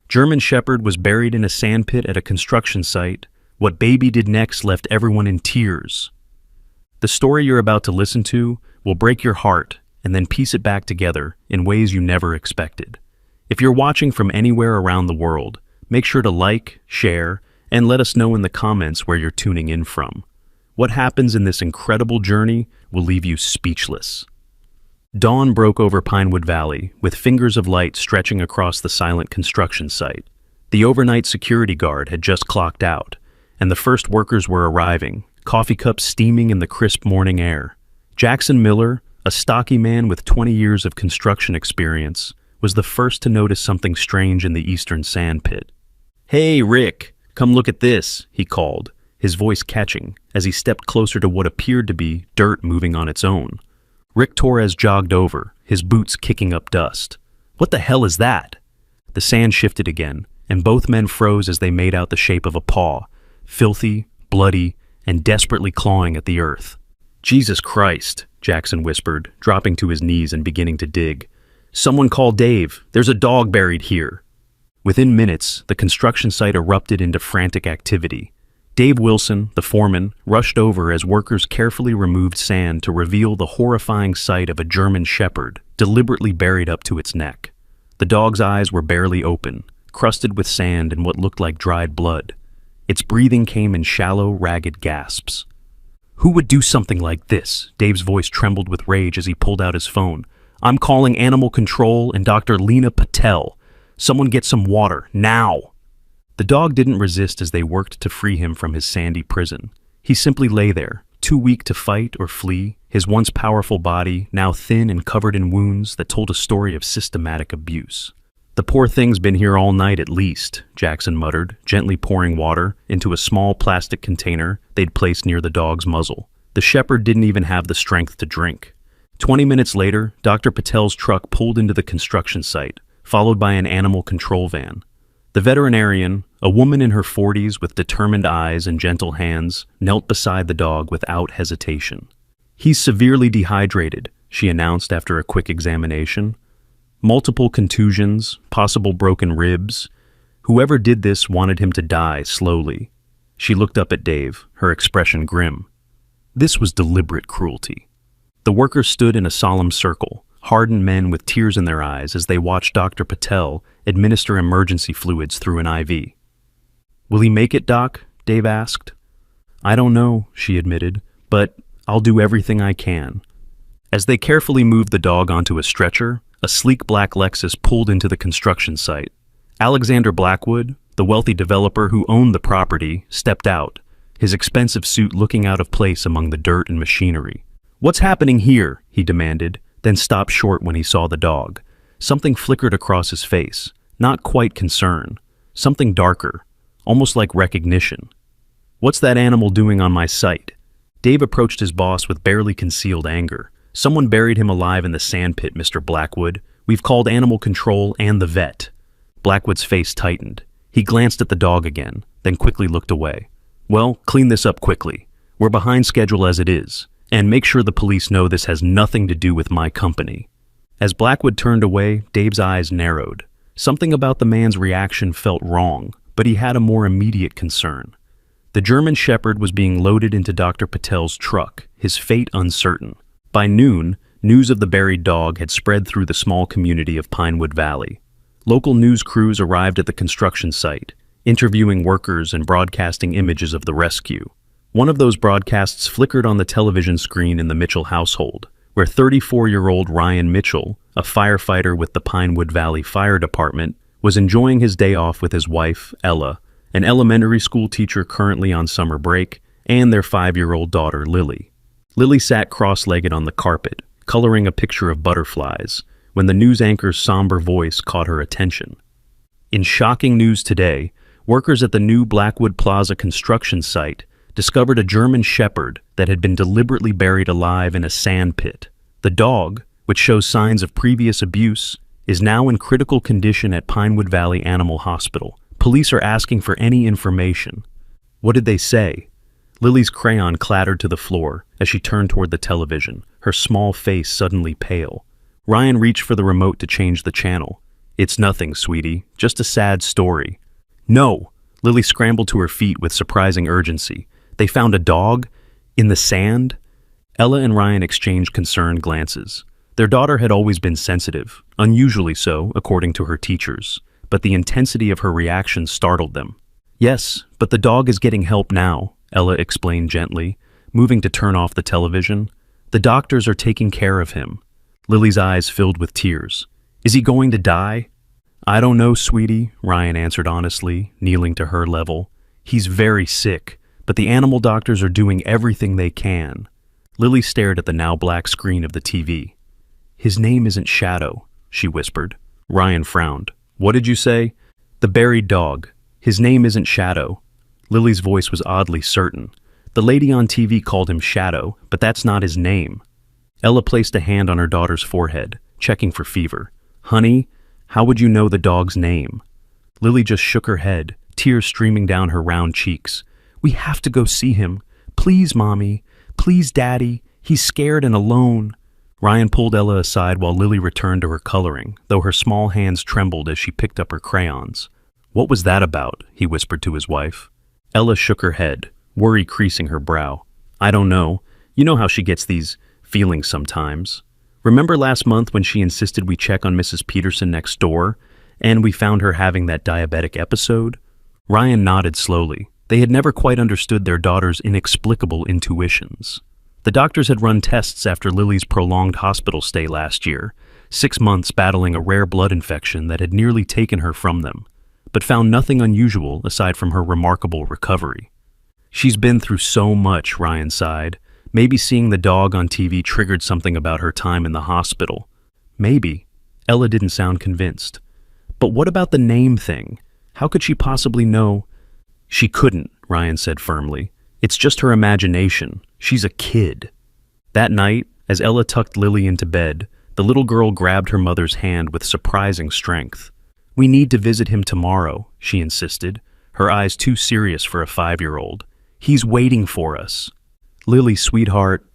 German Shepherd was buried in a sandpit at a construction site. What baby did next left everyone in tears. The story you're about to listen to will break your heart and then piece it back together in ways you never expected. If you're watching from anywhere around the world, make sure to like, share, and let us know in the comments where you're tuning in from. What happens in this incredible journey will leave you speechless. Dawn broke over Pinewood Valley, with fingers of light stretching across the silent construction site. The overnight security guard had just clocked out, and the first workers were arriving, coffee cups steaming in the crisp morning air. Jackson Miller, a stocky man with 20 years of construction experience, was the first to notice something strange in the eastern sandpit. "Hey, Rick, come look at this," he called, his voice catching as he stepped closer to what appeared to be dirt moving on its own. Rick Torres jogged over, his boots kicking up dust. "What the hell is that?" The sand shifted again, and both men froze as they made out the shape of a paw, filthy, bloody, and desperately clawing at the earth. "Jesus Christ," Jackson whispered, dropping to his knees and beginning to dig. "Someone call Dave. There's a dog buried here." Within minutes, the construction site erupted into frantic activity. Dave Wilson, the foreman, rushed over as workers carefully removed sand to reveal the horrifying sight of a German Shepherd, deliberately buried up to its neck. The dog's eyes were barely open, crusted with sand and what looked like dried blood. Its breathing came in shallow, ragged gasps. "Who would do something like this?" Dave's voice trembled with rage as he pulled out his phone. "I'm calling Animal Control and Dr. Lena Patel. Someone get some water, now!" The dog didn't resist as they worked to free him from his sandy prison. He simply lay there, too weak to fight or flee, his once powerful body now thin and covered in wounds that told a story of systematic abuse. "The poor thing's been here all night at least," Jackson muttered, gently pouring water into a small plastic container they'd placed near the dog's muzzle. The shepherd didn't even have the strength to drink. 20 minutes later, Dr. Patel's truck pulled into the construction site, followed by an animal control van. The veterinarian, a woman in her 40s with determined eyes and gentle hands, knelt beside the dog without hesitation. "He's severely dehydrated," she announced after a quick examination. "Multiple contusions, possible broken ribs. Whoever did this wanted him to die slowly." She looked up at Dave, her expression grim. This was deliberate cruelty. The workers stood in a solemn circle, hardened men with tears in their eyes as they watched Dr. Patel administer emergency fluids through an IV. "Will he make it, Doc?" Dave asked. "I don't know," she admitted, "but I'll do everything I can." As they carefully moved the dog onto a stretcher, a sleek black Lexus pulled into the construction site. Alexander Blackwood, the wealthy developer who owned the property, stepped out, his expensive suit looking out of place among the dirt and machinery. "What's happening here?" he demanded, then stopped short when he saw the dog. Something flickered across his face, not quite concern, something darker, almost like recognition. "What's that animal doing on my site?" Dave approached his boss with barely concealed anger. "Someone buried him alive in the sandpit, Mr. Blackwood. We've called Animal Control and the vet." Blackwood's face tightened. He glanced at the dog again, then quickly looked away. "Well, clean this up quickly. We're behind schedule as it is. And make sure the police know this has nothing to do with my company." As Blackwood turned away, Dave's eyes narrowed. Something about the man's reaction felt wrong, but he had a more immediate concern. The German Shepherd was being loaded into Dr. Patel's truck, his fate uncertain. By noon, news of the buried dog had spread through the small community of Pinewood Valley. Local news crews arrived at the construction site, interviewing workers and broadcasting images of the rescue. One of those broadcasts flickered on the television screen in the Mitchell household, where 34-year-old Ryan Mitchell, a firefighter with the Pinewood Valley Fire Department, was enjoying his day off with his wife, Ella, an elementary school teacher currently on summer break, and their 5-year-old daughter, Lily. Lily sat cross-legged on the carpet, coloring a picture of butterflies, when the news anchor's somber voice caught her attention. In shocking news today, workers at the new Blackwood Plaza construction site discovered a German Shepherd that had been deliberately buried alive in a sand pit. The dog, which shows signs of previous abuse, is now in critical condition at Pinewood Valley Animal Hospital. Police are asking for any information. What did they say? Lily's crayon clattered to the floor as she turned toward the television, her small face suddenly pale. Ryan reached for the remote to change the channel. It's nothing, sweetie. Just a sad story. No! Lily scrambled to her feet with surprising urgency. They found a dog? In the sand? Ella and Ryan exchanged concerned glances. Their daughter had always been sensitive, unusually so, according to her teachers, but the intensity of her reaction startled them. Yes, but the dog is getting help now, Ella explained gently, moving to turn off the television. The doctors are taking care of him. Lily's eyes filled with tears. Is he going to die? I don't know, sweetie, Ryan answered honestly, kneeling to her level. He's very sick, but the animal doctors are doing everything they can. Lily stared at the now black screen of the TV. His name isn't Shadow, she whispered. Ryan frowned. What did you say? The buried dog. His name isn't Shadow. Lily's voice was oddly certain. The lady on TV called him Shadow, but that's not his name. Ella placed a hand on her daughter's forehead, checking for fever. Honey, how would you know the dog's name? Lily just shook her head, tears streaming down her round cheeks. We have to go see him. Please, Mommy. Please, Daddy. He's scared and alone. Ryan pulled Ella aside while Lily returned to her coloring, though her small hands trembled as she picked up her crayons. What was that about? He whispered to his wife. Ella shook her head, worry creasing her brow. I don't know. You know how she gets these feelings sometimes. Remember last month when she insisted we check on Mrs. Peterson next door, and we found her having that diabetic episode? Ryan nodded slowly. They had never quite understood their daughter's inexplicable intuitions. The doctors had run tests after Lily's prolonged hospital stay last year, 6 months battling a rare blood infection that had nearly taken her from them, but found nothing unusual aside from her remarkable recovery. She's been through so much, Ryan sighed. Maybe seeing the dog on TV triggered something about her time in the hospital. Maybe. Ella didn't sound convinced. But what about the name thing? How could she possibly know? She couldn't, Ryan said firmly. It's just her imagination. She's a kid. That night, as Ella tucked Lily into bed, the little girl grabbed her mother's hand with surprising strength. We need to visit him tomorrow, she insisted, her eyes too serious for a 5-year-old. He's waiting for us. Lily, sweetheart.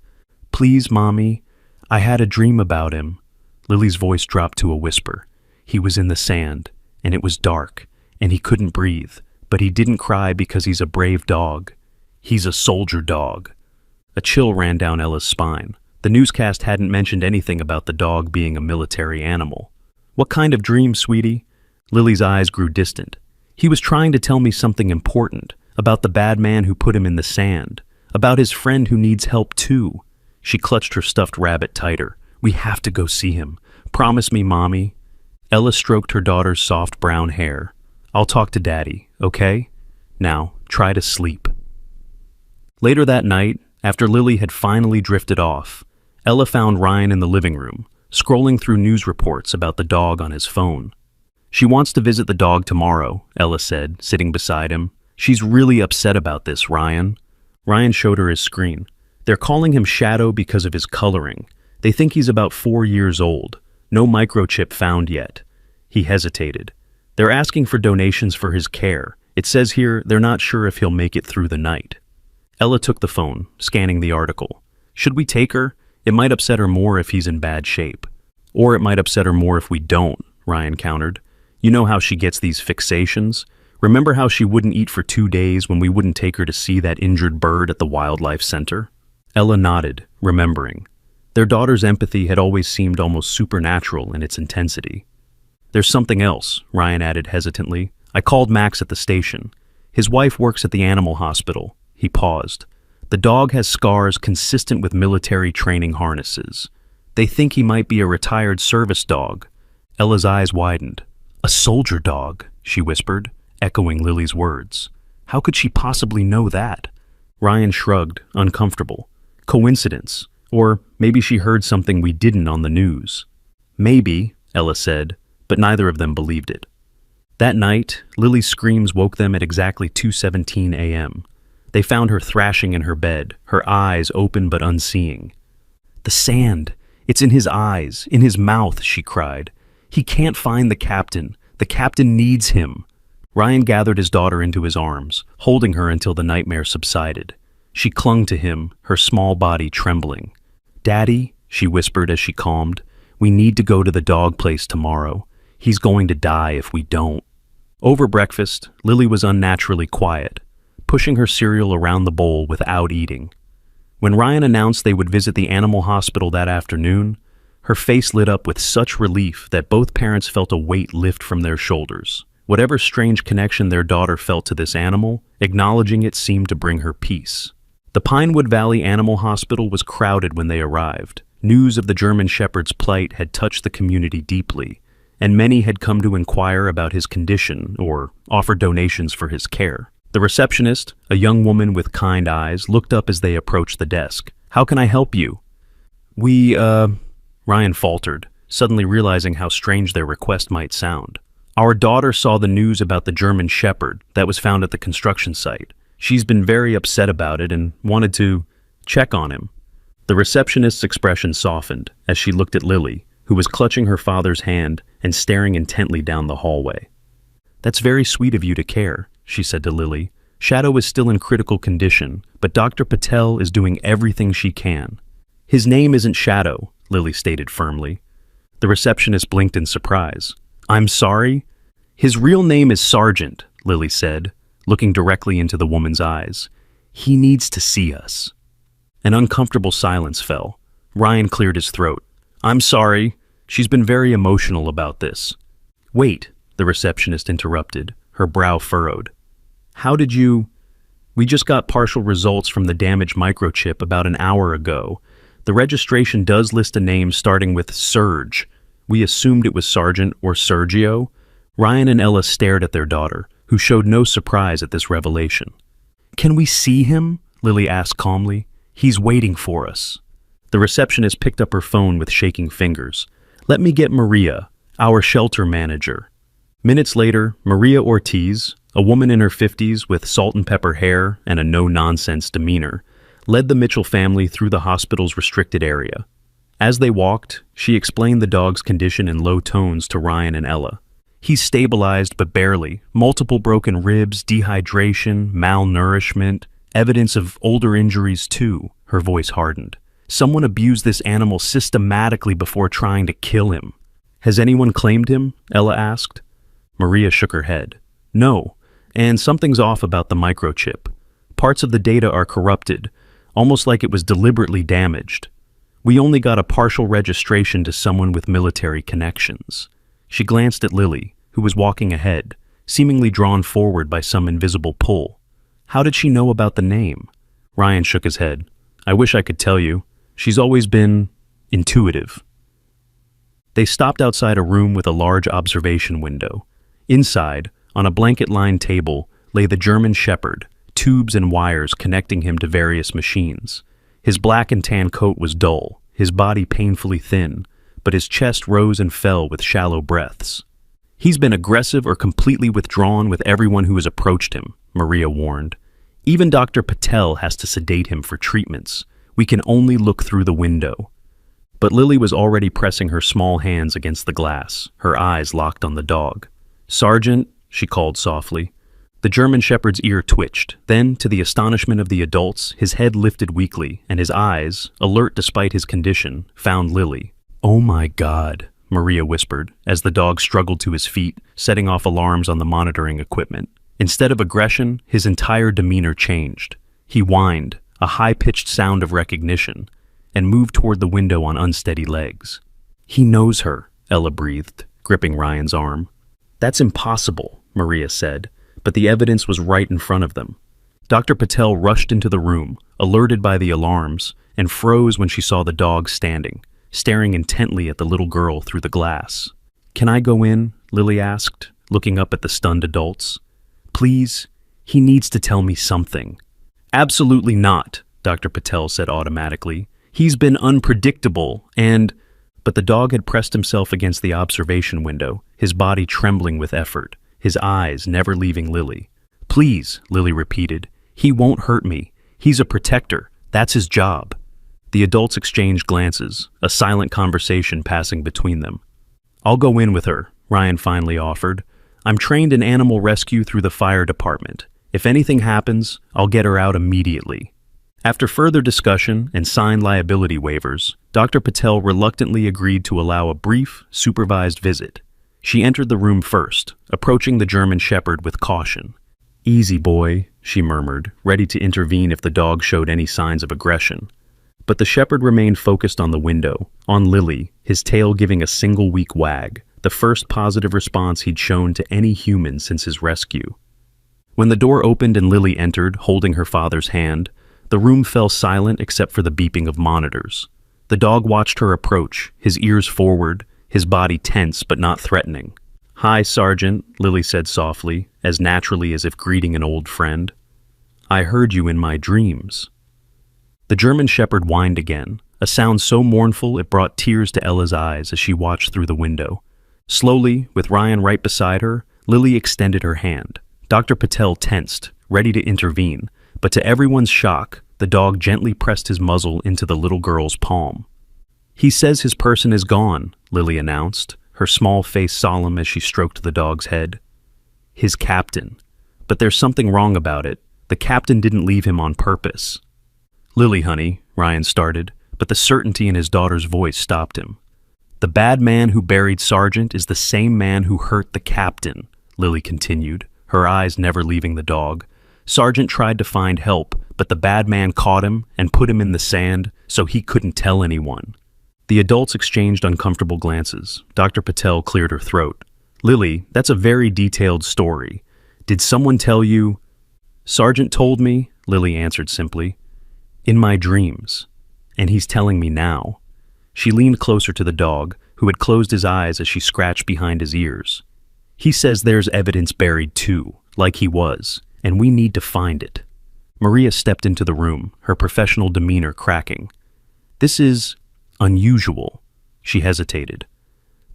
Please, Mommy. I had a dream about him. Lily's voice dropped to a whisper. He was in the sand, and it was dark, and he couldn't breathe, but he didn't cry because he's a brave dog. He's a soldier dog. A chill ran down Ella's spine. The newscast hadn't mentioned anything about the dog being a military animal. What kind of dream, sweetie? Lily's eyes grew distant. He was trying to tell me something important, about the bad man who put him in the sand, about his friend who needs help too. She clutched her stuffed rabbit tighter. We have to go see him. Promise me, Mommy. Ella stroked her daughter's soft brown hair. I'll talk to Daddy, okay? Now, try to sleep. Later that night, after Lily had finally drifted off, Ella found Ryan in the living room, scrolling through news reports about the dog on his phone. She wants to visit the dog tomorrow, Ella said, sitting beside him. She's really upset about this, Ryan. Ryan showed her his screen. They're calling him Shadow because of his coloring. They think he's about 4 years old. No microchip found yet. He hesitated. They're asking for donations for his care. It says here they're not sure if he'll make it through the night. Ella took the phone, scanning the article. Should we take her? It might upset her more if he's in bad shape. Or it might upset her more if we don't, Ryan countered. You know how she gets these fixations? Remember how she wouldn't eat for 2 days when we wouldn't take her to see that injured bird at the wildlife center? Ella nodded, remembering. Their daughter's empathy had always seemed almost supernatural in its intensity. There's something else, Ryan added hesitantly. I called Max at the station. His wife works at the animal hospital. He paused. The dog has scars consistent with military training harnesses. They think he might be a retired service dog. Ella's eyes widened. A soldier dog, she whispered, echoing Lily's words. How could she possibly know that? Ryan shrugged, uncomfortable. Coincidence. Or maybe she heard something we didn't on the news. Maybe, Ella said, but neither of them believed it. That night, Lily's screams woke them at exactly 2:17 a.m. They found her thrashing in her bed, her eyes open but unseeing. The sand! It's in his eyes, in his mouth, she cried. He can't find the captain. The captain needs him. Ryan gathered his daughter into his arms, holding her until the nightmare subsided. She clung to him, her small body trembling. Daddy, she whispered as she calmed, we need to go to the dog place tomorrow. He's going to die if we don't. Over breakfast, Lily was unnaturally quiet, pushing her cereal around the bowl without eating. When Ryan announced they would visit the animal hospital that afternoon, her face lit up with such relief that both parents felt a weight lift from their shoulders. Whatever strange connection their daughter felt to this animal, acknowledging it seemed to bring her peace. The Pinewood Valley Animal Hospital was crowded when they arrived. News of the German Shepherd's plight had touched the community deeply, and many had come to inquire about his condition or offer donations for his care. The receptionist, a young woman with kind eyes, looked up as they approached the desk. "How can I help you?" Ryan faltered, suddenly realizing how strange their request might sound. "Our daughter saw the news about the German Shepherd that was found at the construction site. She's been very upset about it and wanted to check on him." The receptionist's expression softened as she looked at Lily, who was clutching her father's hand and staring intently down the hallway. "That's very sweet of you to care," she said to Lily. "Shadow is still in critical condition, but Dr. Patel is doing everything she can." "His name isn't Shadow," Lily stated firmly. The receptionist blinked in surprise. "I'm sorry?" "His real name is Sergeant," Lily said, looking directly into the woman's eyes. "He needs to see us." An uncomfortable silence fell. Ryan cleared his throat. "I'm sorry. She's been very emotional about this." "Wait," the receptionist interrupted, her brow furrowed. "How did you—" "We just got partial results from the damaged microchip about an hour ago. The registration does list a name starting with Serge. We assumed it was Sergeant or Sergio." Ryan and Ella stared at their daughter, who showed no surprise at this revelation. "Can we see him?" Lily asked calmly. "He's waiting for us." The receptionist picked up her phone with shaking fingers. "Let me get Maria, our shelter manager." Minutes later, Maria Ortiz, a woman in her 50s with salt and pepper hair and a no-nonsense demeanor, led the Mitchell family through the hospital's restricted area. As they walked, she explained the dog's condition in low tones to Ryan and Ella. "He's stabilized, but barely. Multiple broken ribs, dehydration, malnourishment, evidence of older injuries too." Her voice hardened. "Someone abused this animal systematically before trying to kill him." "Has anyone claimed him?" Ella asked. Maria shook her head. "No, and something's off about the microchip. Parts of the data are corrupted, almost like it was deliberately damaged. We only got a partial registration to someone with military connections." She glanced at Lily, who was walking ahead, seemingly drawn forward by some invisible pull. "How did she know about the name?" Ryan shook his head. "I wish I could tell you. She's always been intuitive." They stopped outside a room with a large observation window. Inside, on a blanket-lined table, lay the German Shepherd, tubes and wires connecting him to various machines. His black and tan coat was dull, his body painfully thin, but his chest rose and fell with shallow breaths. "He's been aggressive or completely withdrawn with everyone who has approached him," Maria warned. "Even Dr. Patel has to sedate him for treatments. We can only look through the window." But Lily was already pressing her small hands against the glass, her eyes locked on the dog. "Sergeant," she called softly. The German Shepherd's ear twitched. Then, to the astonishment of the adults, his head lifted weakly, and his eyes, alert despite his condition, found Lily. "Oh my God," Maria whispered, as the dog struggled to his feet, setting off alarms on the monitoring equipment. Instead of aggression, his entire demeanor changed. He whined, a high-pitched sound of recognition, and moved toward the window on unsteady legs. "He knows her," Ella breathed, gripping Ryan's arm. "That's impossible," Maria said, but the evidence was right in front of them. Dr. Patel rushed into the room, alerted by the alarms, and froze when she saw the dog standing, staring intently at the little girl through the glass. "Can I go in?" Lily asked, looking up at the stunned adults. "Please, he needs to tell me something." "Absolutely not," Dr. Patel said automatically. "He's been unpredictable and—" But the dog had pressed himself against the observation window, his body trembling with effort, his eyes never leaving Lily. "Please," Lily repeated. "He won't hurt me. He's a protector. That's his job." The adults exchanged glances, a silent conversation passing between them. "I'll go in with her," Ryan finally offered. "I'm trained in animal rescue through the fire department. If anything happens, I'll get her out immediately." After further discussion and signed liability waivers, Dr. Patel reluctantly agreed to allow a brief, supervised visit. She entered the room first, approaching the German Shepherd with caution. "Easy, boy," she murmured, ready to intervene if the dog showed any signs of aggression. But the shepherd remained focused on the window, on Lily, his tail giving a single weak wag, the first positive response he'd shown to any human since his rescue. When the door opened and Lily entered, holding her father's hand, the room fell silent except for the beeping of monitors. The dog watched her approach, his ears forward, his body tense but not threatening. "Hi, Sergeant," Lily said softly, as naturally as if greeting an old friend. "I heard you in my dreams." The German Shepherd whined again, a sound so mournful it brought tears to Ella's eyes as she watched through the window. Slowly, with Ryan right beside her, Lily extended her hand. Dr. Patel tensed, ready to intervene, but to everyone's shock, the dog gently pressed his muzzle into the little girl's palm. "He says his person is gone," Lily announced, her small face solemn as she stroked the dog's head. "His captain. But there's something wrong about it. The captain didn't leave him on purpose." "Lily, honey," Ryan started, but the certainty in his daughter's voice stopped him. "The bad man who buried Sargent is the same man who hurt the captain," Lily continued, her eyes never leaving the dog. "Sargent tried to find help, but the bad man caught him and put him in the sand so he couldn't tell anyone." The adults exchanged uncomfortable glances. Dr. Patel cleared her throat. "Lily, that's a very detailed story. Did someone tell you?" "Sargent told me," Lily answered simply. "In my dreams. And he's telling me now." She leaned closer to the dog, who had closed his eyes as she scratched behind his ears. "He says there's evidence buried too, like he was, and we need to find it." Maria stepped into the room, her professional demeanor cracking. "This is unusual." She hesitated.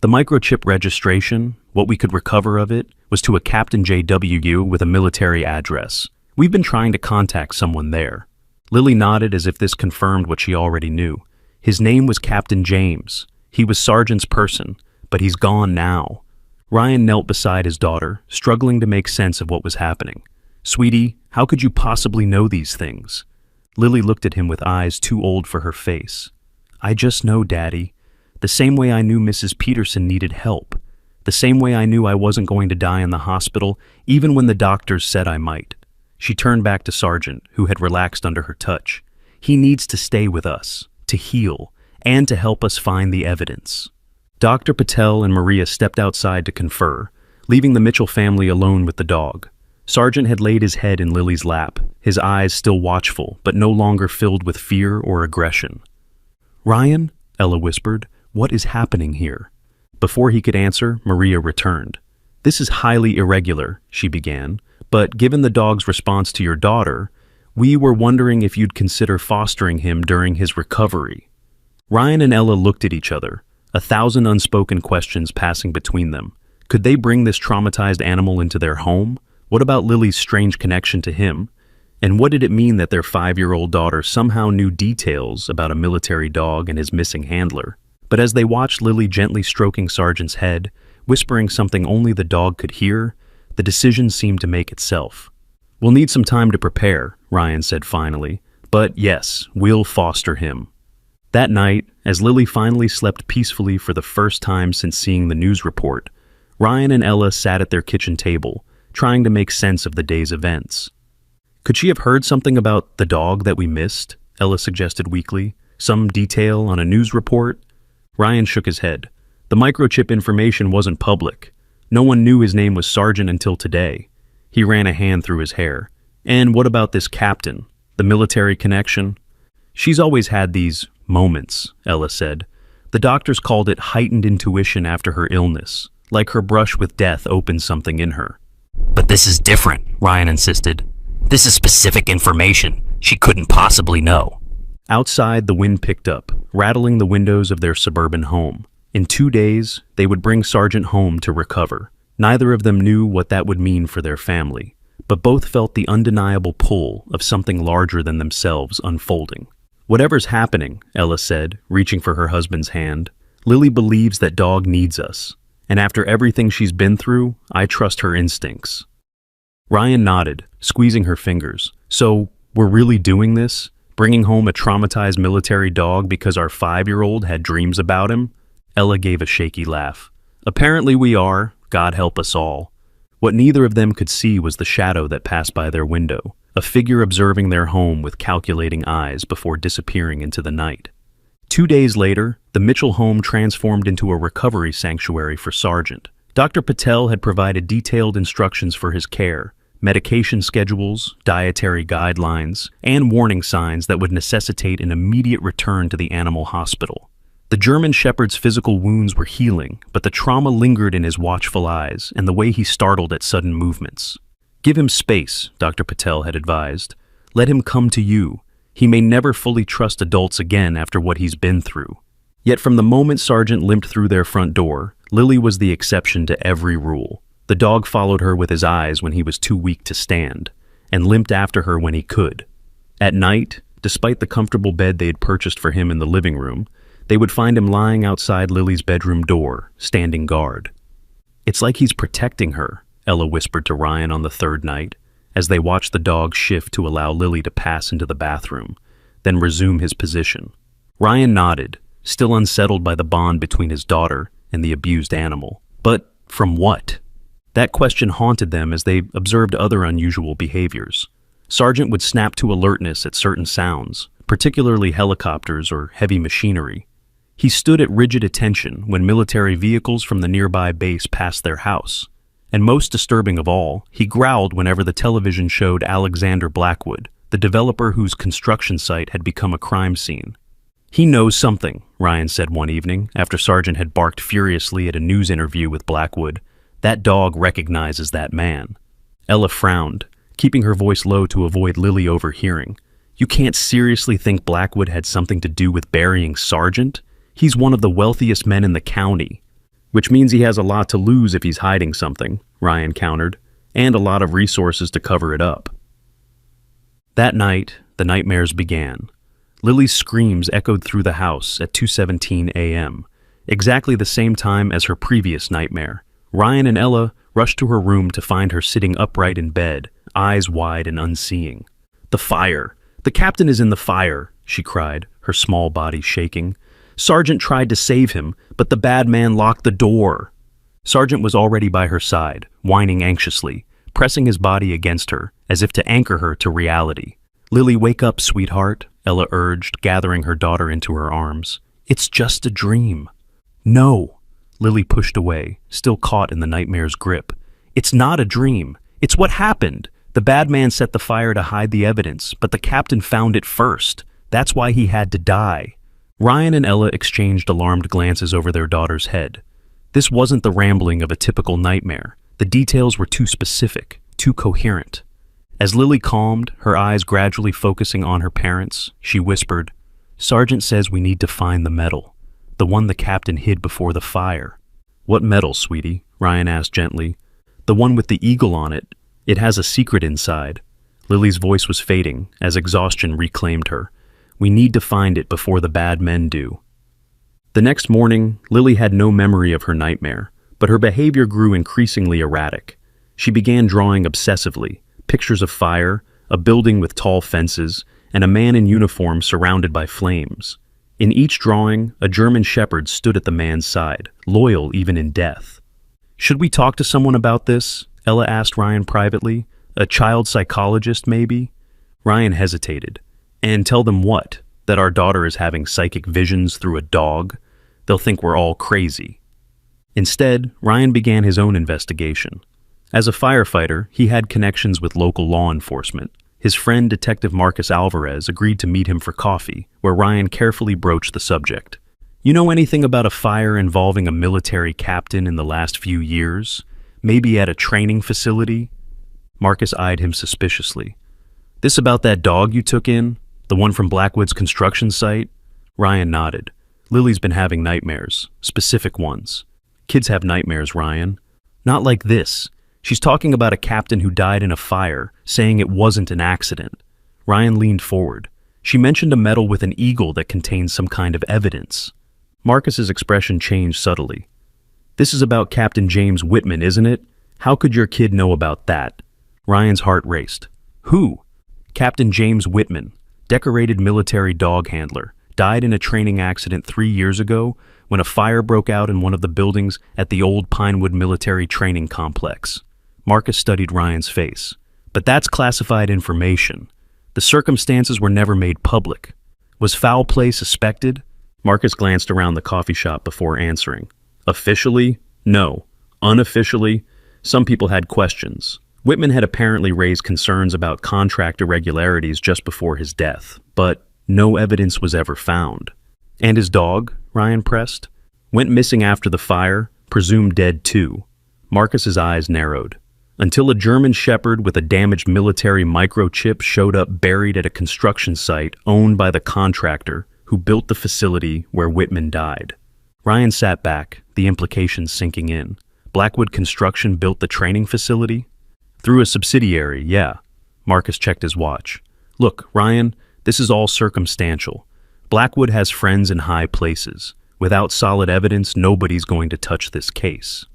"The microchip registration, what we could recover of it, was to a Captain J.W. with a military address. We've been trying to contact someone there." Lily nodded as if this confirmed what she already knew. His name was Captain James. He was Sargent's person, but he's gone now. Ryan knelt beside his daughter, struggling to make sense of what was happening. "Sweetie, how could you possibly know these things?" Lily looked at him with eyes too old for her face. "I just know, Daddy. The same way I knew Mrs. Peterson needed help. The same way I knew I wasn't going to die in the hospital, even when the doctors said I might." She turned back to Sargent, who had relaxed under her touch. "He needs to stay with us, to heal, and to help us find the evidence." Dr. Patel and Maria stepped outside to confer, leaving the Mitchell family alone with the dog. Sargent had laid his head in Lily's lap, his eyes still watchful, but no longer filled with fear or aggression. "Ryan," Ella whispered, "what is happening here?" Before he could answer, Maria returned. "This is highly irregular," she began, "but given the dog's response to your daughter, we were wondering if you'd consider fostering him during his recovery." Ryan and Ella looked at each other, a thousand unspoken questions passing between them. Could they bring this traumatized animal into their home? What about Lily's strange connection to him? And what did it mean that their 5-year-old daughter somehow knew details about a military dog and his missing handler? But as they watched Lily gently stroking Sargent's head, whispering something only the dog could hear, the decision seemed to make itself. "We'll need some time to prepare," Ryan said finally, "but yes, we'll foster him." That night, as Lily finally slept peacefully for the first time since seeing the news report, Ryan and Ella sat at their kitchen table, trying to make sense of the day's events. "Could she have heard something about the dog that we missed?" Ella suggested weakly. "Some detail on a news report?" Ryan shook his head. "The microchip information wasn't public. No one knew his name was Sargent until today." He ran a hand through his hair. "And what about this captain? The military connection?" "She's always had these moments," Ella said. "The doctors called it heightened intuition after her illness, like her brush with death opened something in her." "But this is different," Ryan insisted. "This is specific information she couldn't possibly know." Outside, the wind picked up, rattling the windows of their suburban home. In 2 days, they would bring Sargent home to recover. Neither of them knew what that would mean for their family, but both felt the undeniable pull of something larger than themselves unfolding. "Whatever's happening," Ella said, reaching for her husband's hand, "Lily believes that dog needs us, and after everything she's been through, I trust her instincts." Ryan nodded, squeezing her fingers. "So, we're really doing this? Bringing home a traumatized military dog because our 5-year-old had dreams about him?" Ella gave a shaky laugh. Apparently we are, God help us all. What neither of them could see was the shadow that passed by their window, a figure observing their home with calculating eyes before disappearing into the night. 2 days later, the Mitchell home transformed into a recovery sanctuary for Sargent. Dr. Patel had provided detailed instructions for his care, medication schedules, dietary guidelines, and warning signs that would necessitate an immediate return to the animal hospital. The German Shepherd's physical wounds were healing, but the trauma lingered in his watchful eyes and the way he startled at sudden movements. Give him space, Dr. Patel had advised. Let him come to you. He may never fully trust adults again after what he's been through. Yet from the moment Sargent limped through their front door, Lily was the exception to every rule. The dog followed her with his eyes when he was too weak to stand, and limped after her when he could. At night, despite the comfortable bed they had purchased for him in the living room, they would find him lying outside Lily's bedroom door, standing guard. It's like he's protecting her, Ella whispered to Ryan on the third night, as they watched the dog shift to allow Lily to pass into the bathroom, then resume his position. Ryan nodded, still unsettled by the bond between his daughter and the abused animal. But from what? That question haunted them as they observed other unusual behaviors. Sargent would snap to alertness at certain sounds, particularly helicopters or heavy machinery. He stood at rigid attention when military vehicles from the nearby base passed their house. And most disturbing of all, he growled whenever the television showed Alexander Blackwood, the developer whose construction site had become a crime scene. He knows something, Ryan said one evening, after Sargent had barked furiously at a news interview with Blackwood. That dog recognizes that man. Ella frowned, keeping her voice low to avoid Lily overhearing. You can't seriously think Blackwood had something to do with burying Sargent? He's one of the wealthiest men in the county. Which means he has a lot to lose if he's hiding something, Ryan countered, and a lot of resources to cover it up. That night, the nightmares began. Lily's screams echoed through the house at 2:17 a.m., exactly the same time as her previous nightmare. Ryan and Ella rushed to her room to find her sitting upright in bed, eyes wide and unseeing. The fire! The captain is in the fire, she cried, her small body shaking. Sargent tried to save him, but the bad man locked the door. Sargent was already by her side, whining anxiously, pressing his body against her, as if to anchor her to reality. Lily, wake up, sweetheart, Ella urged, gathering her daughter into her arms. It's just a dream. No. Lily pushed away, still caught in the nightmare's grip. It's not a dream. It's what happened. The bad man set the fire to hide the evidence, but the captain found it first. That's why he had to die. Ryan and Ella exchanged alarmed glances over their daughter's head. This wasn't the rambling of a typical nightmare. The details were too specific, too coherent. As Lily calmed, her eyes gradually focusing on her parents, she whispered, Sargent says we need to find the medal, the one the captain hid before the fire. What medal, sweetie? Ryan asked gently. The one with the eagle on it. It has a secret inside. Lily's voice was fading as exhaustion reclaimed her. We need to find it before the bad men do. The next morning, Lily had no memory of her nightmare, but her behavior grew increasingly erratic. She began drawing obsessively, pictures of fire, a building with tall fences, and a man in uniform surrounded by flames. In each drawing, a German shepherd stood at the man's side, loyal even in death. Should we talk to someone about this? Ella asked Ryan privately. A child psychologist, maybe? Ryan hesitated. And tell them what? That our daughter is having psychic visions through a dog? They'll think we're all crazy. Instead, Ryan began his own investigation. As a firefighter, he had connections with local law enforcement. His friend, Detective Marcus Alvarez, agreed to meet him for coffee, where Ryan carefully broached the subject. You know anything about a fire involving a military captain in the last few years? Maybe at a training facility? Marcus eyed him suspiciously. This about that dog you took in? The one from Blackwood's construction site? Ryan nodded. Lily's been having nightmares, specific ones. Kids have nightmares, Ryan. Not like this. She's talking about a captain who died in a fire, saying it wasn't an accident. Ryan leaned forward. She mentioned a medal with an eagle that contains some kind of evidence. Marcus's expression changed subtly. This is about Captain James Whitman, isn't it? How could your kid know about that? Ryan's heart raced. Who? Captain James Whitman, decorated military dog handler, died in a training accident 3 years ago when a fire broke out in one of the buildings at the old Pinewood Military Training Complex. Marcus studied Ryan's face. But that's classified information. The circumstances were never made public. Was foul play suspected? Marcus glanced around the coffee shop before answering. Officially, no. Unofficially, some people had questions. Whitman had apparently raised concerns about contract irregularities just before his death, but no evidence was ever found. And his dog, Ryan pressed, went missing after the fire, presumed dead too. Marcus's eyes narrowed. Until a German shepherd with a damaged military microchip showed up buried at a construction site owned by the contractor who built the facility where Whitman died. Ryan sat back, the implications sinking in. Blackwood Construction built the training facility? Through a subsidiary, yeah. Marcus checked his watch. Look, Ryan, this is all circumstantial. Blackwood has friends in high places. Without solid evidence, nobody's going to touch this case.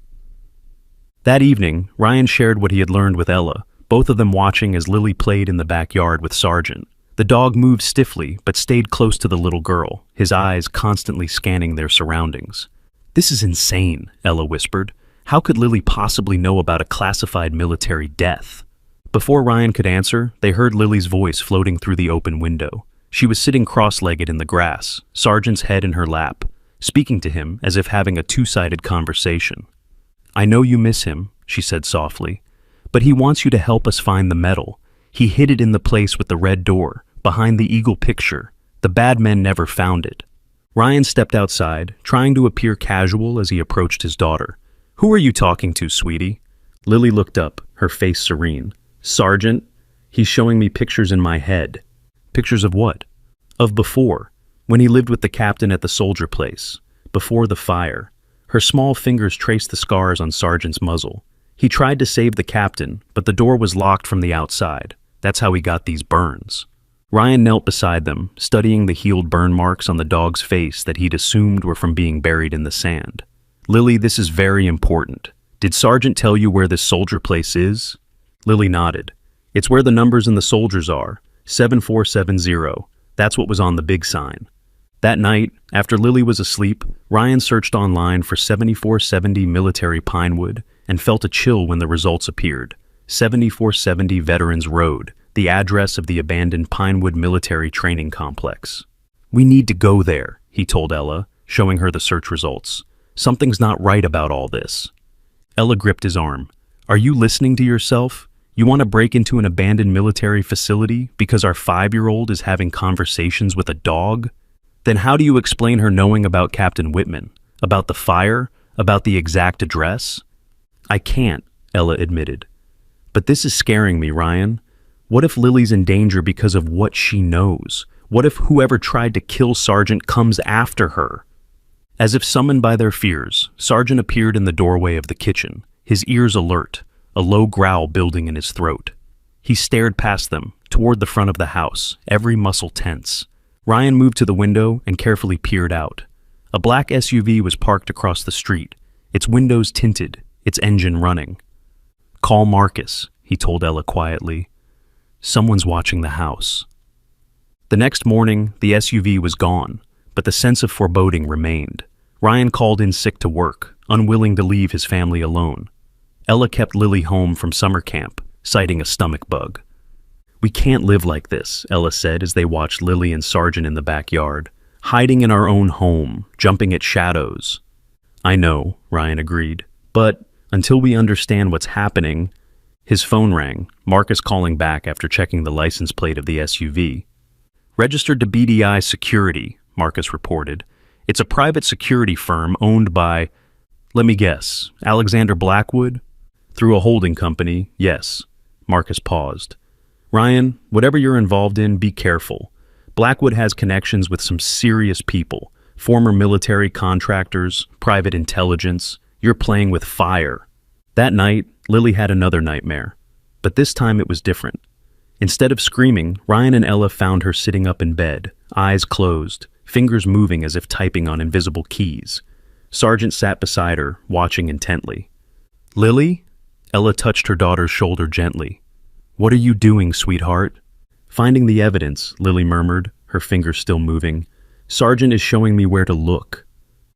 That evening, Ryan shared what he had learned with Ella, both of them watching as Lily played in the backyard with Sargent. The dog moved stiffly, but stayed close to the little girl, his eyes constantly scanning their surroundings. "This is insane," Ella whispered. "How could Lily possibly know about a classified military death?" Before Ryan could answer, they heard Lily's voice floating through the open window. She was sitting cross-legged in the grass, Sargent's head in her lap, speaking to him as if having a two-sided conversation. "I know you miss him," she said softly, "but he wants you to help us find the medal. He hid it in the place with the red door, behind the eagle picture. The bad men never found it." Ryan stepped outside, trying to appear casual as he approached his daughter. "Who are you talking to, sweetie?" Lily looked up, her face serene. "Sargent, he's showing me pictures in my head." "Pictures of what?" "Of before, when he lived with the captain at the soldier place, before the fire." Her small fingers traced the scars on Sargent's muzzle. "He tried to save the captain, but the door was locked from the outside. That's how he got these burns." Ryan knelt beside them, studying the healed burn marks on the dog's face that he'd assumed were from being buried in the sand. "Lily, this is very important. Did Sargent tell you where this soldier place is?" Lily nodded. "It's where the numbers in the soldiers are, 7470. That's what was on the big sign." That night, after Lily was asleep, Ryan searched online for 7470 Military Pinewood and felt a chill when the results appeared. 7470 Veterans Road, the address of the abandoned Pinewood Military Training Complex. "We need to go there," he told Ella, showing her the search results. "Something's not right about all this." Ella gripped his arm. "Are you listening to yourself? You want to break into an abandoned military facility because our 5-year-old is having conversations with a dog? Then how do you explain her knowing about Captain Whitman, about the fire, about the exact address?" "I can't," Ella admitted. "But this is scaring me, Ryan. What if Lily's in danger because of what she knows? What if whoever tried to kill Sargent comes after her?" As if summoned by their fears, Sargent appeared in the doorway of the kitchen, his ears alert, a low growl building in his throat. He stared past them, toward the front of the house, every muscle tense. Ryan moved to the window and carefully peered out. A black SUV was parked across the street, its windows tinted, its engine running. "Call Marcus," he told Ella quietly. "Someone's watching the house." The next morning, the SUV was gone, but the sense of foreboding remained. Ryan called in sick to work, unwilling to leave his family alone. Ella kept Lily home from summer camp, citing a stomach bug. "We can't live like this," Ella said as they watched Lily and Sargent in the backyard, "hiding in our own home, jumping at shadows." "I know," Ryan agreed, "but until we understand what's happening..." His phone rang, Marcus calling back after checking the license plate of the SUV. "Registered to BDI Security," Marcus reported. "It's a private security firm owned by, let me guess, Alexander Blackwood? Through a holding company, yes." Marcus paused. "Ryan, whatever you're involved in, be careful. Blackwood has connections with some serious people, former military contractors, private intelligence. You're playing with fire." That night, Lily had another nightmare, but this time it was different. Instead of screaming, Ryan and Ella found her sitting up in bed, eyes closed, fingers moving as if typing on invisible keys. Sargent sat beside her, watching intently. "Lily?" Ella touched her daughter's shoulder gently. "What are you doing, sweetheart?" "Finding the evidence," Lily murmured, her fingers still moving. "Sargent is showing me where to look."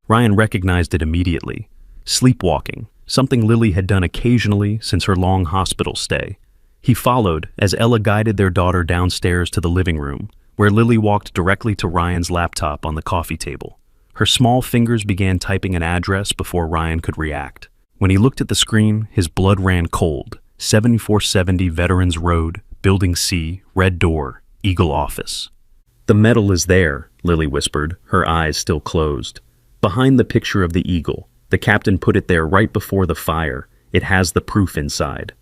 Ryan recognized it immediately. Sleepwalking, something Lily had done occasionally since her long hospital stay. He followed as Ella guided their daughter downstairs to the living room, where Lily walked directly to Ryan's laptop on the coffee table. Her small fingers began typing an address before Ryan could react. When he looked at the screen, his blood ran cold. 7470 Veterans Road, Building C, Red Door, Eagle Office. "The medal is there," Lily whispered, her eyes still closed. "Behind the picture of the eagle. The captain put it there right before the fire. It has the proof inside."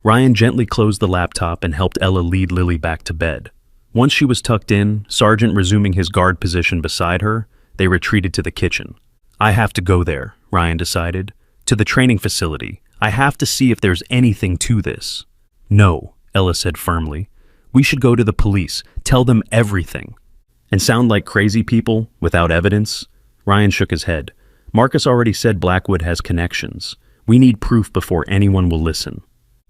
Ryan gently closed the laptop and helped Ella lead Lily back to bed. Once she was tucked in, Sergeant resuming his guard position beside her, they retreated to the kitchen. "I have to go there," Ryan decided. "To the training facility. I have to see if there's anything to this." "No," Ella said firmly. "We should go to the police, tell them everything." "And sound like crazy people, without evidence?" Ryan shook his head. "Marcus already said Blackwood has connections. We need proof before anyone will listen."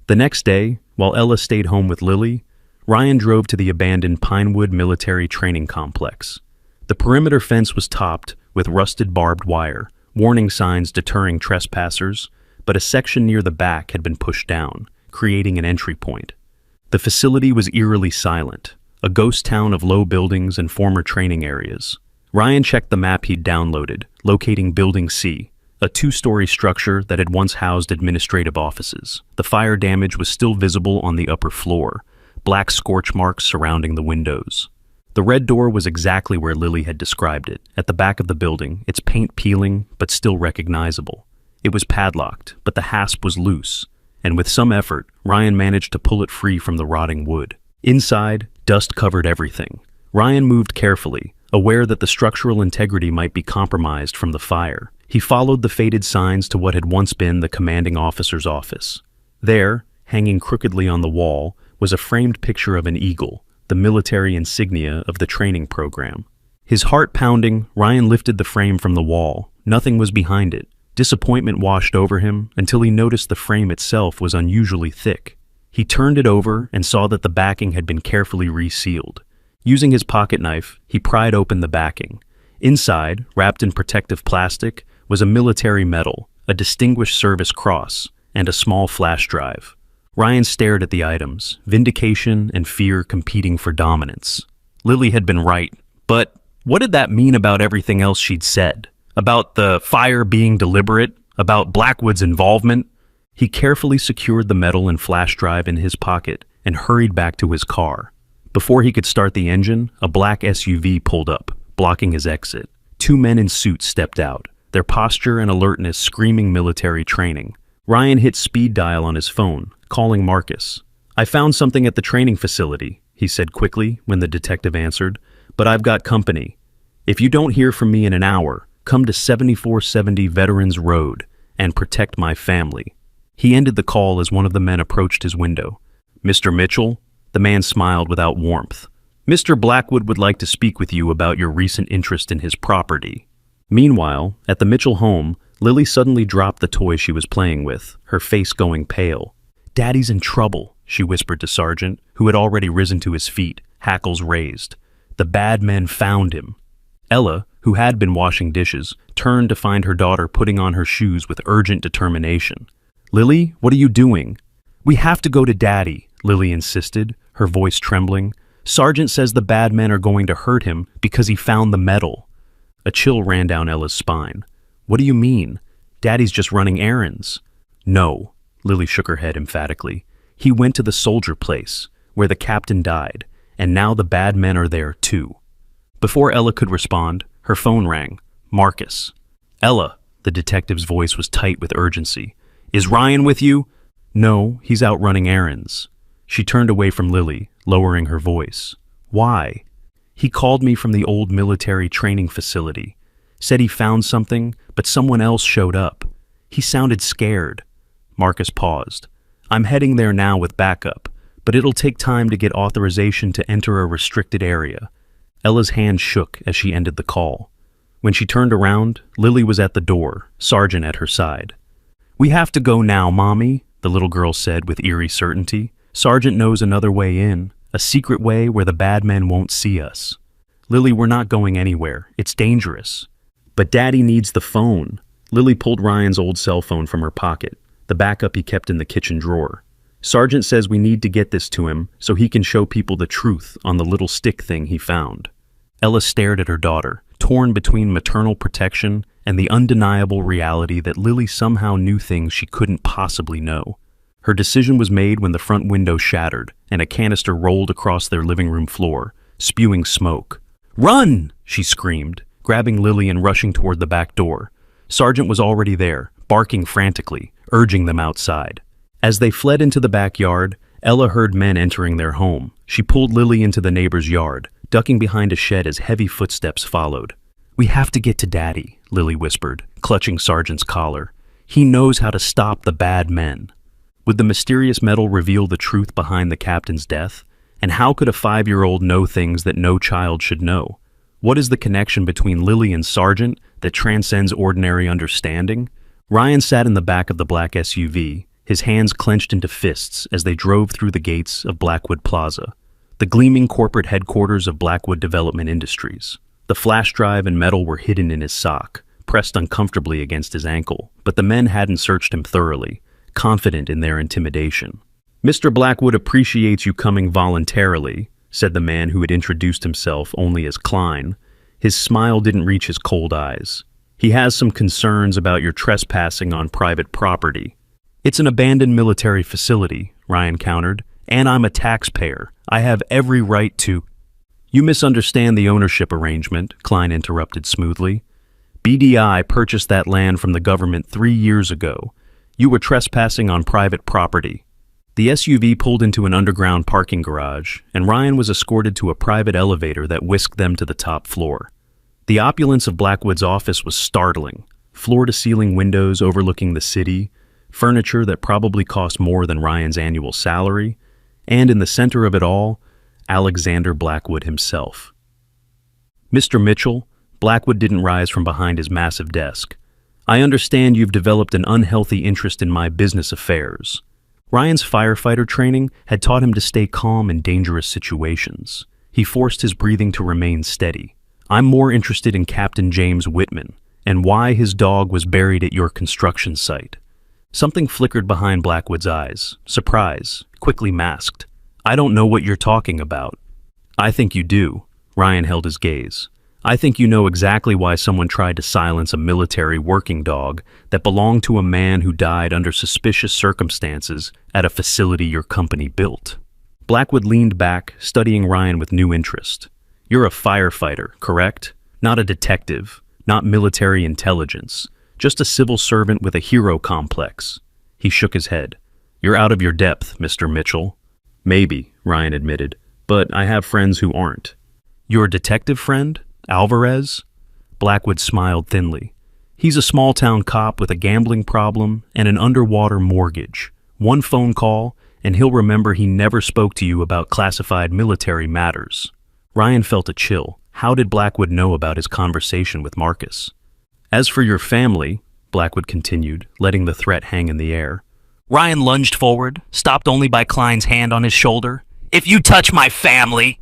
The next day, while Ella stayed home with Lily, Ryan drove to the abandoned Pinewood Military Training Complex. The perimeter fence was topped with rusted barbed wire, warning signs deterring trespassers, but a section near the back had been pushed down, creating an entry point. The facility was eerily silent, a ghost town of low buildings and former training areas. Ryan checked the map he'd downloaded, locating Building C, a two-story structure that had once housed administrative offices. The fire damage was still visible on the upper floor, black scorch marks surrounding the windows. The red door was exactly where Lily had described it, at the back of the building, its paint peeling but still recognizable. It was padlocked, but the hasp was loose, and with some effort, Ryan managed to pull it free from the rotting wood. Inside, dust covered everything. Ryan moved carefully, aware that the structural integrity might be compromised from the fire. He followed the faded signs to what had once been the commanding officer's office. There, hanging crookedly on the wall, was a framed picture of an eagle, the military insignia of the training program. His heart pounding, Ryan lifted the frame from the wall. Nothing was behind it. Disappointment washed over him until he noticed the frame itself was unusually thick. He turned it over and saw that the backing had been carefully resealed. Using his pocket knife, he pried open the backing. Inside, wrapped in protective plastic, was a military medal, a Distinguished Service Cross, and a small flash drive. Ryan stared at the items, vindication and fear competing for dominance. Lily had been right, but what did that mean about everything else she'd said? About the fire being deliberate? About Blackwood's involvement? He carefully secured the medal and flash drive in his pocket and hurried back to his car. Before he could start the engine, a black SUV pulled up, blocking his exit. Two men in suits stepped out, their posture and alertness screaming military training. Ryan hit speed dial on his phone, calling Marcus. "I found something at the training facility," he said quickly when the detective answered, "but I've got company. If you don't hear from me in an hour, come to 7470 Veterans Road and protect my family." He ended the call as one of the men approached his window. "Mr. Mitchell?" The man smiled without warmth. "Mr. Blackwood would like to speak with you about your recent interest in his property." Meanwhile, at the Mitchell home, Lily suddenly dropped the toy she was playing with, her face going pale. "Daddy's in trouble," she whispered to Sergeant, who had already risen to his feet, hackles raised. "The bad men found him." Ella, who had been washing dishes, turned to find her daughter putting on her shoes with urgent determination. "Lily, what are you doing?" "We have to go to Daddy," Lily insisted, her voice trembling. "Sergeant says the bad men are going to hurt him because he found the medal." A chill ran down Ella's spine. "What do you mean? Daddy's just running errands." "No," Lily shook her head emphatically. "He went to the soldier place, where the captain died, and now the bad men are there too." Before Ella could respond, her phone rang. Marcus. "Ella," the detective's voice was tight with urgency. "Is Ryan with you?" "No, he's out running errands." She turned away from Lily, lowering her voice. "Why?" "He called me from the old military training facility. Said he found something, but someone else showed up. He sounded scared." Marcus paused. "I'm heading there now with backup, but it'll take time to get authorization to enter a restricted area." Ella's hand shook as she ended the call. When she turned around, Lily was at the door, Sergeant at her side. "We have to go now, Mommy," the little girl said with eerie certainty. "Sergeant knows another way in, a secret way where the bad men won't see us." "Lily, we're not going anywhere. It's dangerous." But Daddy needs the phone. Lily pulled Ryan's old cell phone from her pocket, the backup he kept in the kitchen drawer. Sergeant says we need to get this to him so he can show people the truth on the little stick thing he found. Ella stared at her daughter, torn between maternal protection and the undeniable reality that Lily somehow knew things she couldn't possibly know. Her decision was made when the front window shattered and a canister rolled across their living room floor, spewing smoke. "Run!" she screamed, grabbing Lily and rushing toward the back door. Sergeant was already there, barking frantically, urging them outside. As they fled into the backyard, Ella heard men entering their home. She pulled Lily into the neighbor's yard, ducking behind a shed as heavy footsteps followed. "We have to get to Daddy," Lily whispered, clutching Sergeant's collar. "He knows how to stop the bad men." Would the mysterious metal reveal the truth behind the captain's death? And how could a 5-year-old know things that no child should know? What is the connection between Lily and Sergeant that transcends ordinary understanding? Ryan sat in the back of the black SUV, his hands clenched into fists as they drove through the gates of Blackwood Plaza, the gleaming corporate headquarters of Blackwood Development Industries. The flash drive and metal were hidden in his sock, pressed uncomfortably against his ankle, but the men hadn't searched him thoroughly, confident in their intimidation. "Mr. Blackwood appreciates you coming voluntarily," said the man who had introduced himself only as Klein. His smile didn't reach his cold eyes. "He has some concerns about your trespassing on private property." "It's an abandoned military facility," Ryan countered, "and I'm a taxpayer. I have every right to—" "You misunderstand the ownership arrangement," Klein interrupted smoothly. "BDI purchased that land from the government 3 years ago. You were trespassing on private property." The SUV pulled into an underground parking garage, and Ryan was escorted to a private elevator that whisked them to the top floor. The opulence of Blackwood's office was startling. Floor-to-ceiling windows overlooking the city, furniture that probably cost more than Ryan's annual salary, and in the center of it all, Alexander Blackwood himself. "Mr. Mitchell," Blackwood didn't rise from behind his massive desk. "I understand you've developed an unhealthy interest in my business affairs." Ryan's firefighter training had taught him to stay calm in dangerous situations. He forced his breathing to remain steady. "I'm more interested in Captain James Whitman and why his dog was buried at your construction site." Something flickered behind Blackwood's eyes, surprise, quickly masked. "I don't know what you're talking about." "I think you do." Ryan held his gaze. "I think you know exactly why someone tried to silence a military working dog that belonged to a man who died under suspicious circumstances at a facility your company built." Blackwood leaned back, studying Ryan with new interest. "You're a firefighter, correct? Not a detective, not military intelligence, just a civil servant with a hero complex." He shook his head. "You're out of your depth, Mr. Mitchell." "Maybe," Ryan admitted, "but I have friends who aren't." "Your detective friend? Alvarez?" Blackwood smiled thinly. "He's a small-town cop with a gambling problem and an underwater mortgage. One phone call, and he'll remember he never spoke to you about classified military matters." Ryan felt a chill. How did Blackwood know about his conversation with Marcus? "As for your family," Blackwood continued, letting the threat hang in the air. Ryan lunged forward, stopped only by Klein's hand on his shoulder. "If you touch my family—"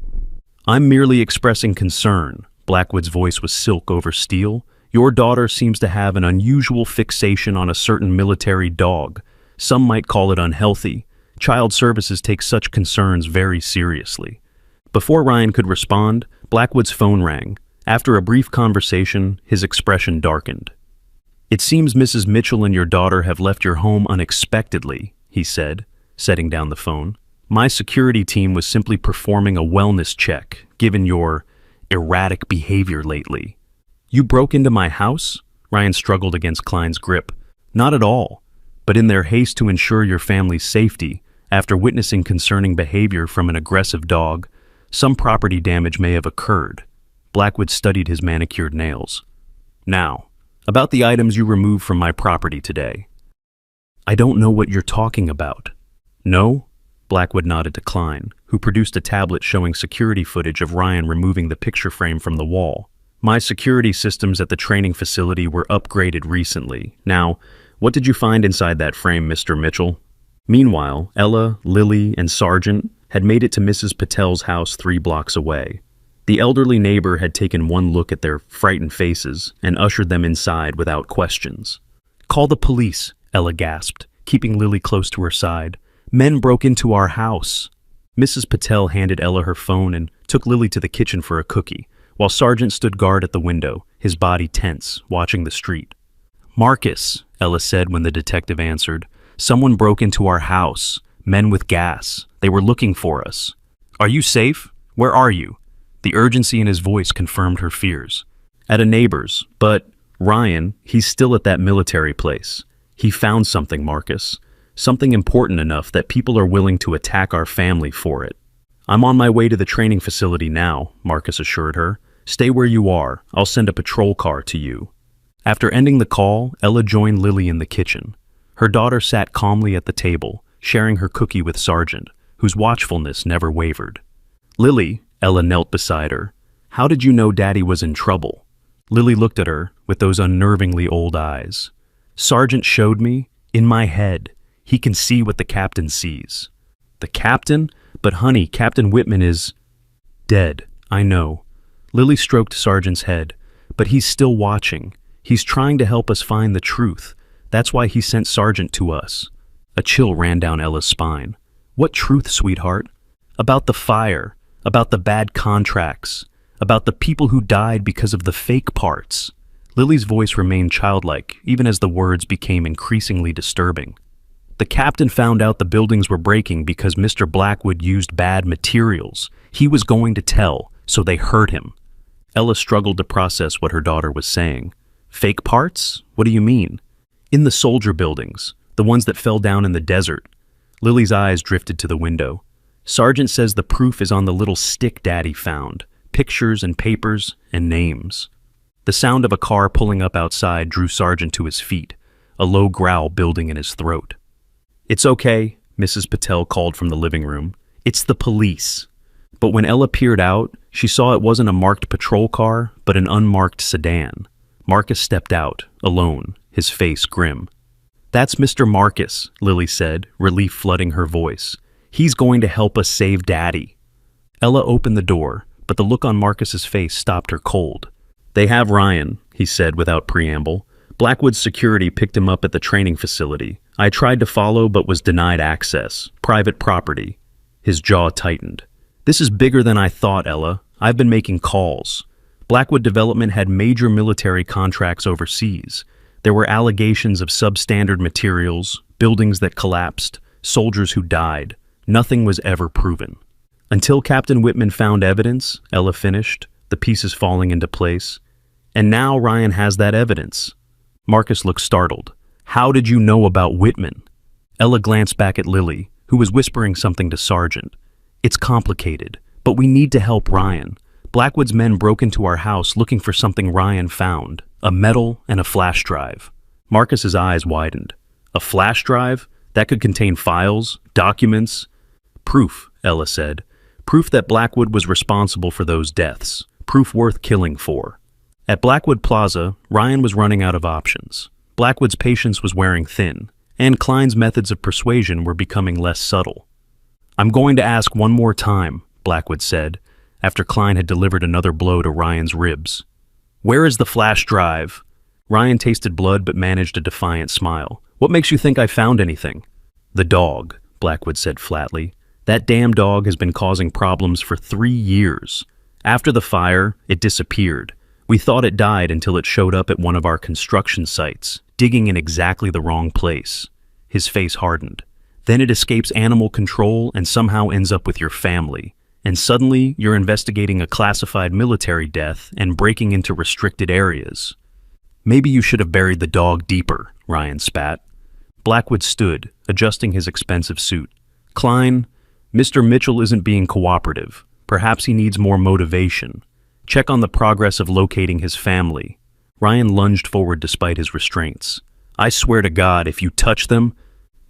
"I'm merely expressing concern." Blackwood's voice was silk over steel. "Your daughter seems to have an unusual fixation on a certain military dog. Some might call it unhealthy. Child Services takes such concerns very seriously." Before Ryan could respond, Blackwood's phone rang. After a brief conversation, his expression darkened. "It seems Mrs. Mitchell and your daughter have left your home unexpectedly," he said, setting down the phone. "My security team was simply performing a wellness check, given your erratic behavior lately." "You broke into my house?" Ryan struggled against Klein's grip. "Not at all. But in their haste to ensure your family's safety, after witnessing concerning behavior from an aggressive dog, some property damage may have occurred." Blackwood studied his manicured nails. "Now, about the items you removed from my property today." "I don't know what you're talking about." "No?" Blackwood nodded to Klein, who produced a tablet showing security footage of Ryan removing the picture frame from the wall. "My security systems at the training facility were upgraded recently. Now, what did you find inside that frame, Mr. Mitchell?" Meanwhile, Ella, Lily, and Sergeant had made it to Mrs. Patel's house 3 blocks away. The elderly neighbor had taken one look at their frightened faces and ushered them inside without questions. "Call the police," Ella gasped, keeping Lily close to her side. "Men broke into our house." Mrs. Patel handed Ella her phone and took Lily to the kitchen for a cookie, while Sergeant stood guard at the window, his body tense, watching the street. "Marcus," Ella said when the detective answered, "someone broke into our house. Men with gas. They were looking for us." "Are you safe? Where are you?" The urgency in his voice confirmed her fears. "At a neighbor's, but Ryan, he's still at that military place. He found something, Marcus. Something important enough that people are willing to attack our family for it." "I'm on my way to the training facility now," Marcus assured her. "Stay where you are. I'll send a patrol car to you." After ending the call, Ella joined Lily in the kitchen. Her daughter sat calmly at the table, sharing her cookie with Sergeant, whose watchfulness never wavered. "Lily," Ella knelt beside her, "how did you know Daddy was in trouble?" Lily looked at her with those unnervingly old eyes. "Sergeant showed me, in my head. He can see what the captain sees." "The captain? But honey, Captain Whitman is dead, I know." Lily stroked Sergeant's head. "But he's still watching. He's trying to help us find the truth. That's why he sent Sergeant to us." A chill ran down Ella's spine. "What truth, sweetheart? About the fire, about the bad contracts, about the people who died because of the fake parts." Lily's voice remained childlike, even as the words became increasingly disturbing. "The captain found out the buildings were breaking because Mr. Blackwood used bad materials. He was going to tell, so they hurt him." Ella struggled to process what her daughter was saying. "Fake parts? What do you mean?" "In the soldier buildings, the ones that fell down in the desert." Lily's eyes drifted to the window. "Sergeant says the proof is on the little stick Daddy found. Pictures and papers and names." The sound of a car pulling up outside drew Sergeant to his feet, a low growl building in his throat. "It's okay," Mrs. Patel called from the living room. "It's the police." But when Ella peered out, she saw it wasn't a marked patrol car, but an unmarked sedan. Marcus stepped out, alone, his face grim. "That's Mr. Marcus," Lily said, relief flooding her voice. "He's going to help us save Daddy." Ella opened the door, but the look on Marcus's face stopped her cold. "They have Ryan," he said without preamble. "Blackwood's security picked him up at the training facility. I tried to follow but was denied access. Private property." His jaw tightened. "This is bigger than I thought, Ella. I've been making calls. Blackwood Development had major military contracts overseas. There were allegations of substandard materials, buildings that collapsed, soldiers who died. Nothing was ever proven. Until Captain Whitman found evidence," Ella finished, the pieces falling into place. "And now Ryan has that evidence." Marcus looked startled. "How did you know about Whitman?" Ella glanced back at Lily, who was whispering something to Sergeant. "It's complicated, but we need to help Ryan. Blackwood's men broke into our house looking for something Ryan found, a medal and a flash drive." Marcus's eyes widened. "A flash drive? That could contain files, documents?" "Proof," Ella said. "Proof that Blackwood was responsible for those deaths. Proof worth killing for." At Blackwood Plaza, Ryan was running out of options. Blackwood's patience was wearing thin, and Klein's methods of persuasion were becoming less subtle. "I'm going to ask one more time," Blackwood said, after Klein had delivered another blow to Ryan's ribs. "Where is the flash drive?" Ryan tasted blood but managed a defiant smile. "What makes you think I found anything?" "The dog," Blackwood said flatly. "That damn dog has been causing problems for 3 years. After the fire, it disappeared. We thought it died until it showed up at one of our construction sites, digging in exactly the wrong place." His face hardened. "Then it escapes animal control and somehow ends up with your family. And suddenly, you're investigating a classified military death and breaking into restricted areas." "Maybe you should have buried the dog deeper," Ryan spat. Blackwood stood, adjusting his expensive suit. "Klein, Mr. Mitchell isn't being cooperative. Perhaps he needs more motivation. Check on the progress of locating his family." Ryan lunged forward despite his restraints. "I swear to God, if you touch them—"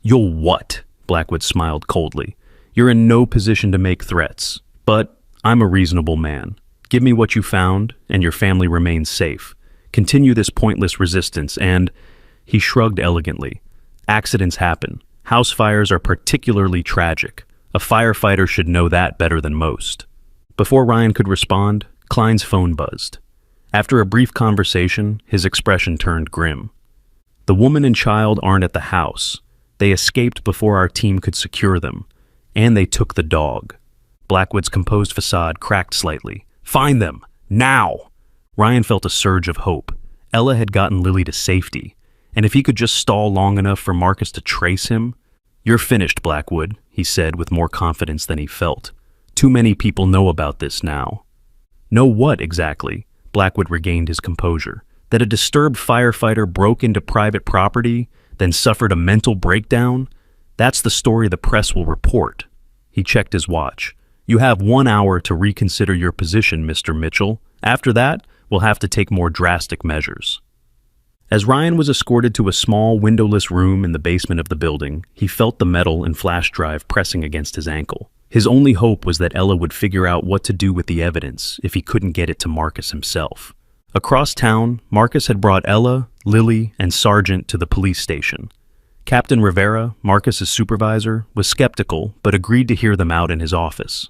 "You'll what?" Blackwood smiled coldly. "You're in no position to make threats. But I'm a reasonable man. Give me what you found, and your family remains safe. Continue this pointless resistance, and—" He shrugged elegantly. "Accidents happen. House fires are particularly tragic. A firefighter should know that better than most." Before Ryan could respond, Klein's phone buzzed. After a brief conversation, his expression turned grim. The woman and child aren't at the house. They escaped before our team could secure them. And they took the dog. Blackwood's composed facade cracked slightly. Find them! Now! Ryan felt a surge of hope. Ella had gotten Lily to safety. And if he could just stall long enough for Marcus to trace him... You're finished, Blackwood, he said with more confidence than he felt. Too many people know about this now. Know what, exactly? Blackwood regained his composure. That a disturbed firefighter broke into private property, then suffered a mental breakdown? That's the story the press will report. He checked his watch. You have 1 hour to reconsider your position, Mr. Mitchell. After that, we'll have to take more drastic measures. As Ryan was escorted to a small, windowless room in the basement of the building, he felt the metal and flash drive pressing against his ankle. His only hope was that Ella would figure out what to do with the evidence if he couldn't get it to Marcus himself. Across town, Marcus had brought Ella, Lily, and Sargent to the police station. Captain Rivera, Marcus's supervisor, was skeptical but agreed to hear them out in his office.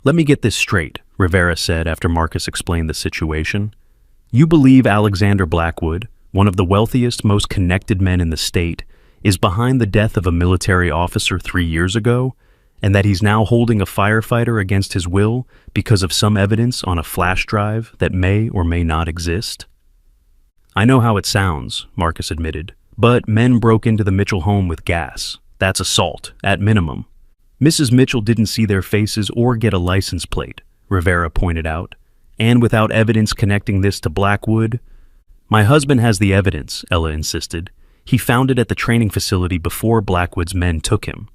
Let me get this straight, Rivera said after Marcus explained the situation. You believe Alexander Blackwood, one of the wealthiest, most connected men in the state, is behind the death of a military officer 3 years ago, and that he's now holding a firefighter against his will because of some evidence on a flash drive that may or may not exist? I know how it sounds, Marcus admitted, but men broke into the Mitchell home with gas. That's assault, at minimum. Mrs. Mitchell didn't see their faces or get a license plate, Rivera pointed out, and without evidence connecting this to Blackwood... My husband has the evidence, Ella insisted. He found it at the training facility before Blackwood's men took him.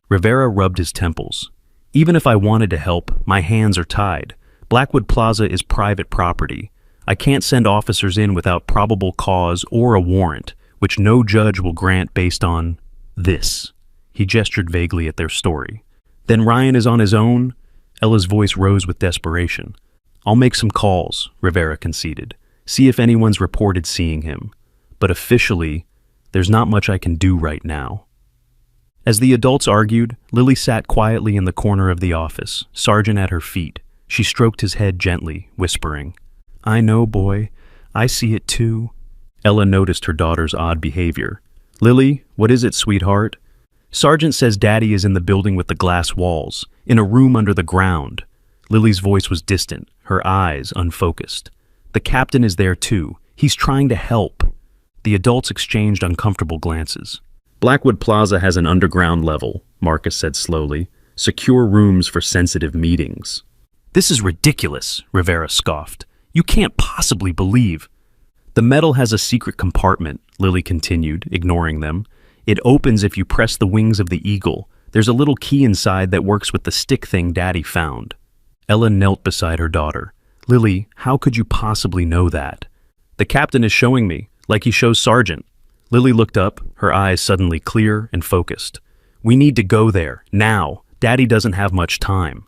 Rivera rubbed his temples. Even if I wanted to help, my hands are tied. Blackwood Plaza is private property. I can't send officers in without probable cause or a warrant, which no judge will grant based on this. He gestured vaguely at their story. Then Ryan is on his own? Ella's voice rose with desperation. I'll make some calls, Rivera conceded. See if anyone's reported seeing him. But officially, there's not much I can do right now. As the adults argued, Lily sat quietly in the corner of the office, Sargent at her feet. She stroked his head gently, whispering, I know, boy. I see it too. Ella noticed her daughter's odd behavior. Lily, what is it, sweetheart? Sargent says Daddy is in the building with the glass walls, in a room under the ground. Lily's voice was distant, her eyes unfocused. The captain is there too. He's trying to help. The adults exchanged uncomfortable glances. Blackwood Plaza has an underground level, Marcus said slowly. Secure rooms for sensitive meetings. This is ridiculous, Rivera scoffed. You can't possibly believe. The metal has a secret compartment, Lily continued, ignoring them. It opens if you press the wings of the eagle. There's a little key inside that works with the stick thing Daddy found. Ella knelt beside her daughter. Lily, how could you possibly know that? The captain is showing me, like he shows Sargent. Lily looked up, her eyes suddenly clear and focused. We need to go there, now. Daddy doesn't have much time.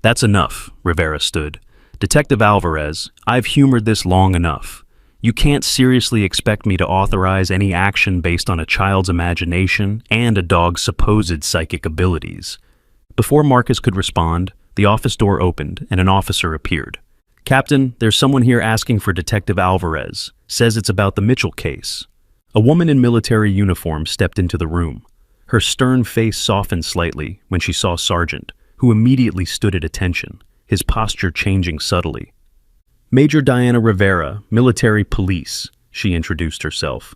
That's enough, Rivera stood. Detective Alvarez, I've humored this long enough. You can't seriously expect me to authorize any action based on a child's imagination and a dog's supposed psychic abilities. Before Marcus could respond, the office door opened and an officer appeared. Captain, there's someone here asking for Detective Alvarez. Says it's about the Mitchell case. A woman in military uniform stepped into the room. Her stern face softened slightly when she saw Sargent, who immediately stood at attention, his posture changing subtly. Major Diana Rivera, military police, she introduced herself.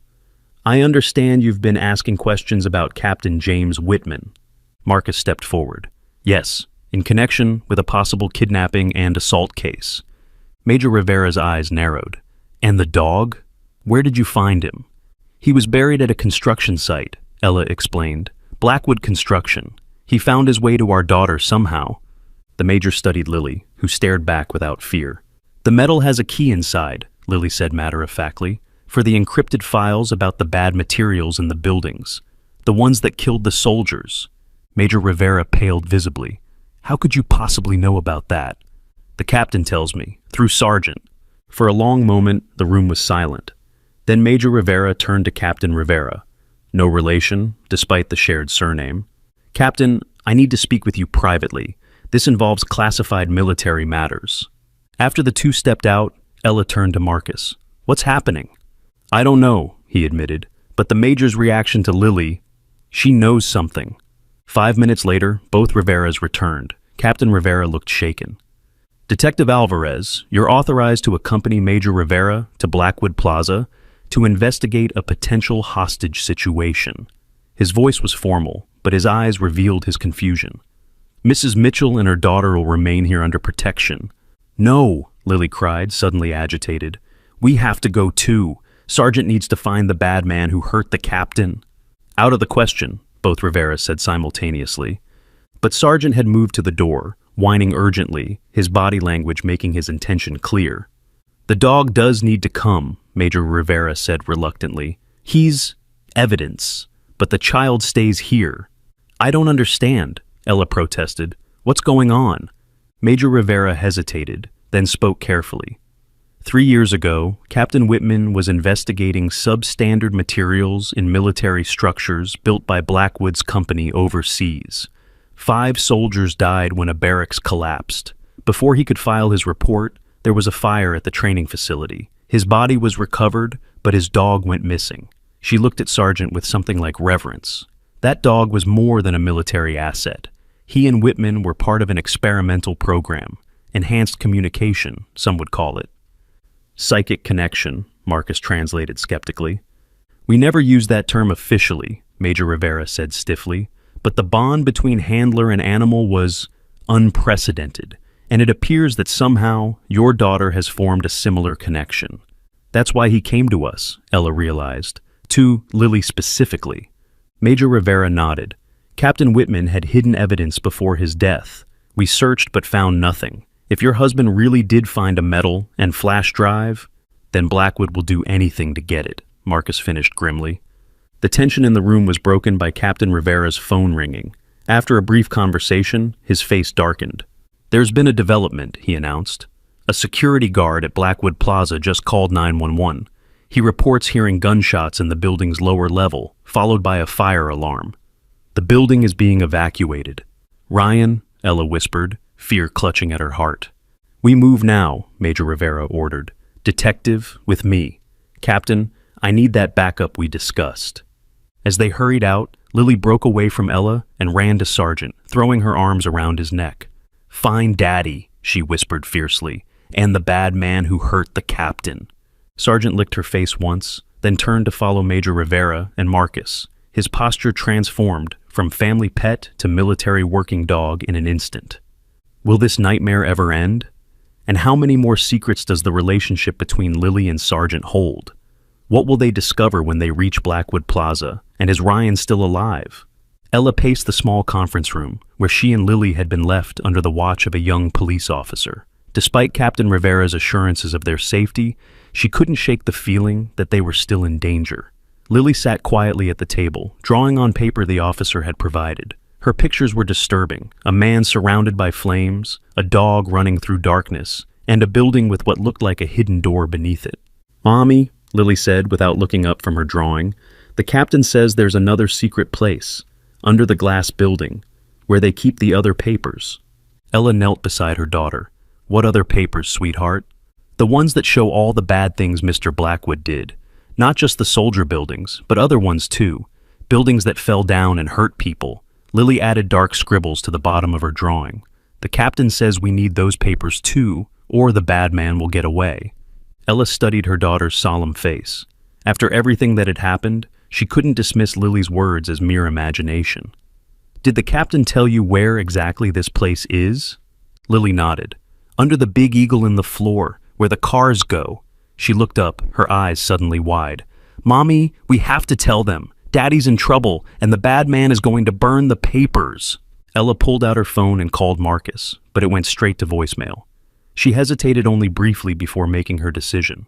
I understand you've been asking questions about Captain James Whitman. Marcus stepped forward. Yes, in connection with a possible kidnapping and assault case. Major Rivera's eyes narrowed. And the dog? Where did you find him? He was buried at a construction site, Ella explained. Blackwood Construction. He found his way to our daughter somehow. The major studied Lily, who stared back without fear. The metal has a key inside, Lily said matter-of-factly, for the encrypted files about the bad materials in the buildings. The ones that killed the soldiers. Major Rivera paled visibly. How could you possibly know about that? The captain tells me, through Sargent. For a long moment, the room was silent. Then Major Rivera turned to Captain Rivera. No relation, despite the shared surname. Captain, I need to speak with you privately. This involves classified military matters. After the two stepped out, Ella turned to Marcus. What's happening? I don't know, he admitted, but the Major's reaction to Lily, she knows something. 5 minutes later, both Riveras returned. Captain Rivera looked shaken. Detective Alvarez, you're authorized to accompany Major Rivera to Blackwood Plaza to investigate a potential hostage situation. His voice was formal, but his eyes revealed his confusion. Mrs. Mitchell and her daughter will remain here under protection. No, Lily cried, suddenly agitated. We have to go too. Sergeant needs to find the bad man who hurt the captain. Out of the question, both Rivera said simultaneously. But Sergeant had moved to the door, whining urgently, his body language making his intention clear. The dog does need to come, Major Rivera said reluctantly. He's evidence, but the child stays here. I don't understand, Ella protested. What's going on? Major Rivera hesitated, then spoke carefully. 3 years ago, Captain Whitman was investigating substandard materials in military structures built by Blackwood's company overseas. 5 soldiers died when a barracks collapsed. Before he could file his report, there was a fire at the training facility. His body was recovered, but his dog went missing. She looked at Sergeant with something like reverence. That dog was more than a military asset. He and Whitman were part of an experimental program. Enhanced communication, some would call it. Psychic connection, Marcus translated skeptically. We never used that term officially, Major Rivera said stiffly, but the bond between handler and animal was unprecedented, and it appears that somehow your daughter has formed a similar connection. That's why he came to us, Ella realized, to Lily specifically. Major Rivera nodded. Captain Whitman had hidden evidence before his death. We searched but found nothing. If your husband really did find a medal and flash drive, then Blackwood will do anything to get it, Marcus finished grimly. The tension in the room was broken by Captain Rivera's phone ringing. After a brief conversation, his face darkened. There's been a development, he announced. A security guard at Blackwood Plaza just called 911. He reports hearing gunshots in the building's lower level, followed by a fire alarm. The building is being evacuated. Ryan, Ella whispered, fear clutching at her heart. We move now, Major Rivera ordered. Detective, with me. Captain, I need that backup we discussed. As they hurried out, Lily broke away from Ella and ran to Sergeant, throwing her arms around his neck. Find Daddy, she whispered fiercely, and the bad man who hurt the captain. Sergeant licked her face once, then turned to follow Major Rivera and Marcus. His posture transformed from family pet to military working dog in an instant. Will this nightmare ever end? And how many more secrets does the relationship between Lily and Sergeant hold? What will they discover when they reach Blackwood Plaza? And is Ryan still alive? Ella paced the small conference room, where she and Lily had been left under the watch of a young police officer. Despite Captain Rivera's assurances of their safety, she couldn't shake the feeling that they were still in danger. Lily sat quietly at the table, drawing on paper the officer had provided. Her pictures were disturbing: a man surrounded by flames, a dog running through darkness, and a building with what looked like a hidden door beneath it. Mommy, Lily said without looking up from her drawing, the captain says there's another secret place, under the glass building, where they keep the other papers. Ella knelt beside her daughter. What other papers, sweetheart? The ones that show all the bad things Mr. Blackwood did. Not just the soldier buildings, but other ones too. Buildings that fell down and hurt people. Lily added dark scribbles to the bottom of her drawing. The captain says we need those papers too, or the bad man will get away. Ella studied her daughter's solemn face. After everything that had happened, she couldn't dismiss Lily's words as mere imagination. Did the captain tell you where exactly this place is? Lily nodded. Under the big eagle in the floor, where the cars go. She looked up, her eyes suddenly wide. Mommy, we have to tell them. Daddy's in trouble, and the bad man is going to burn the papers. Ella pulled out her phone and called Marcus, but it went straight to voicemail. She hesitated only briefly before making her decision.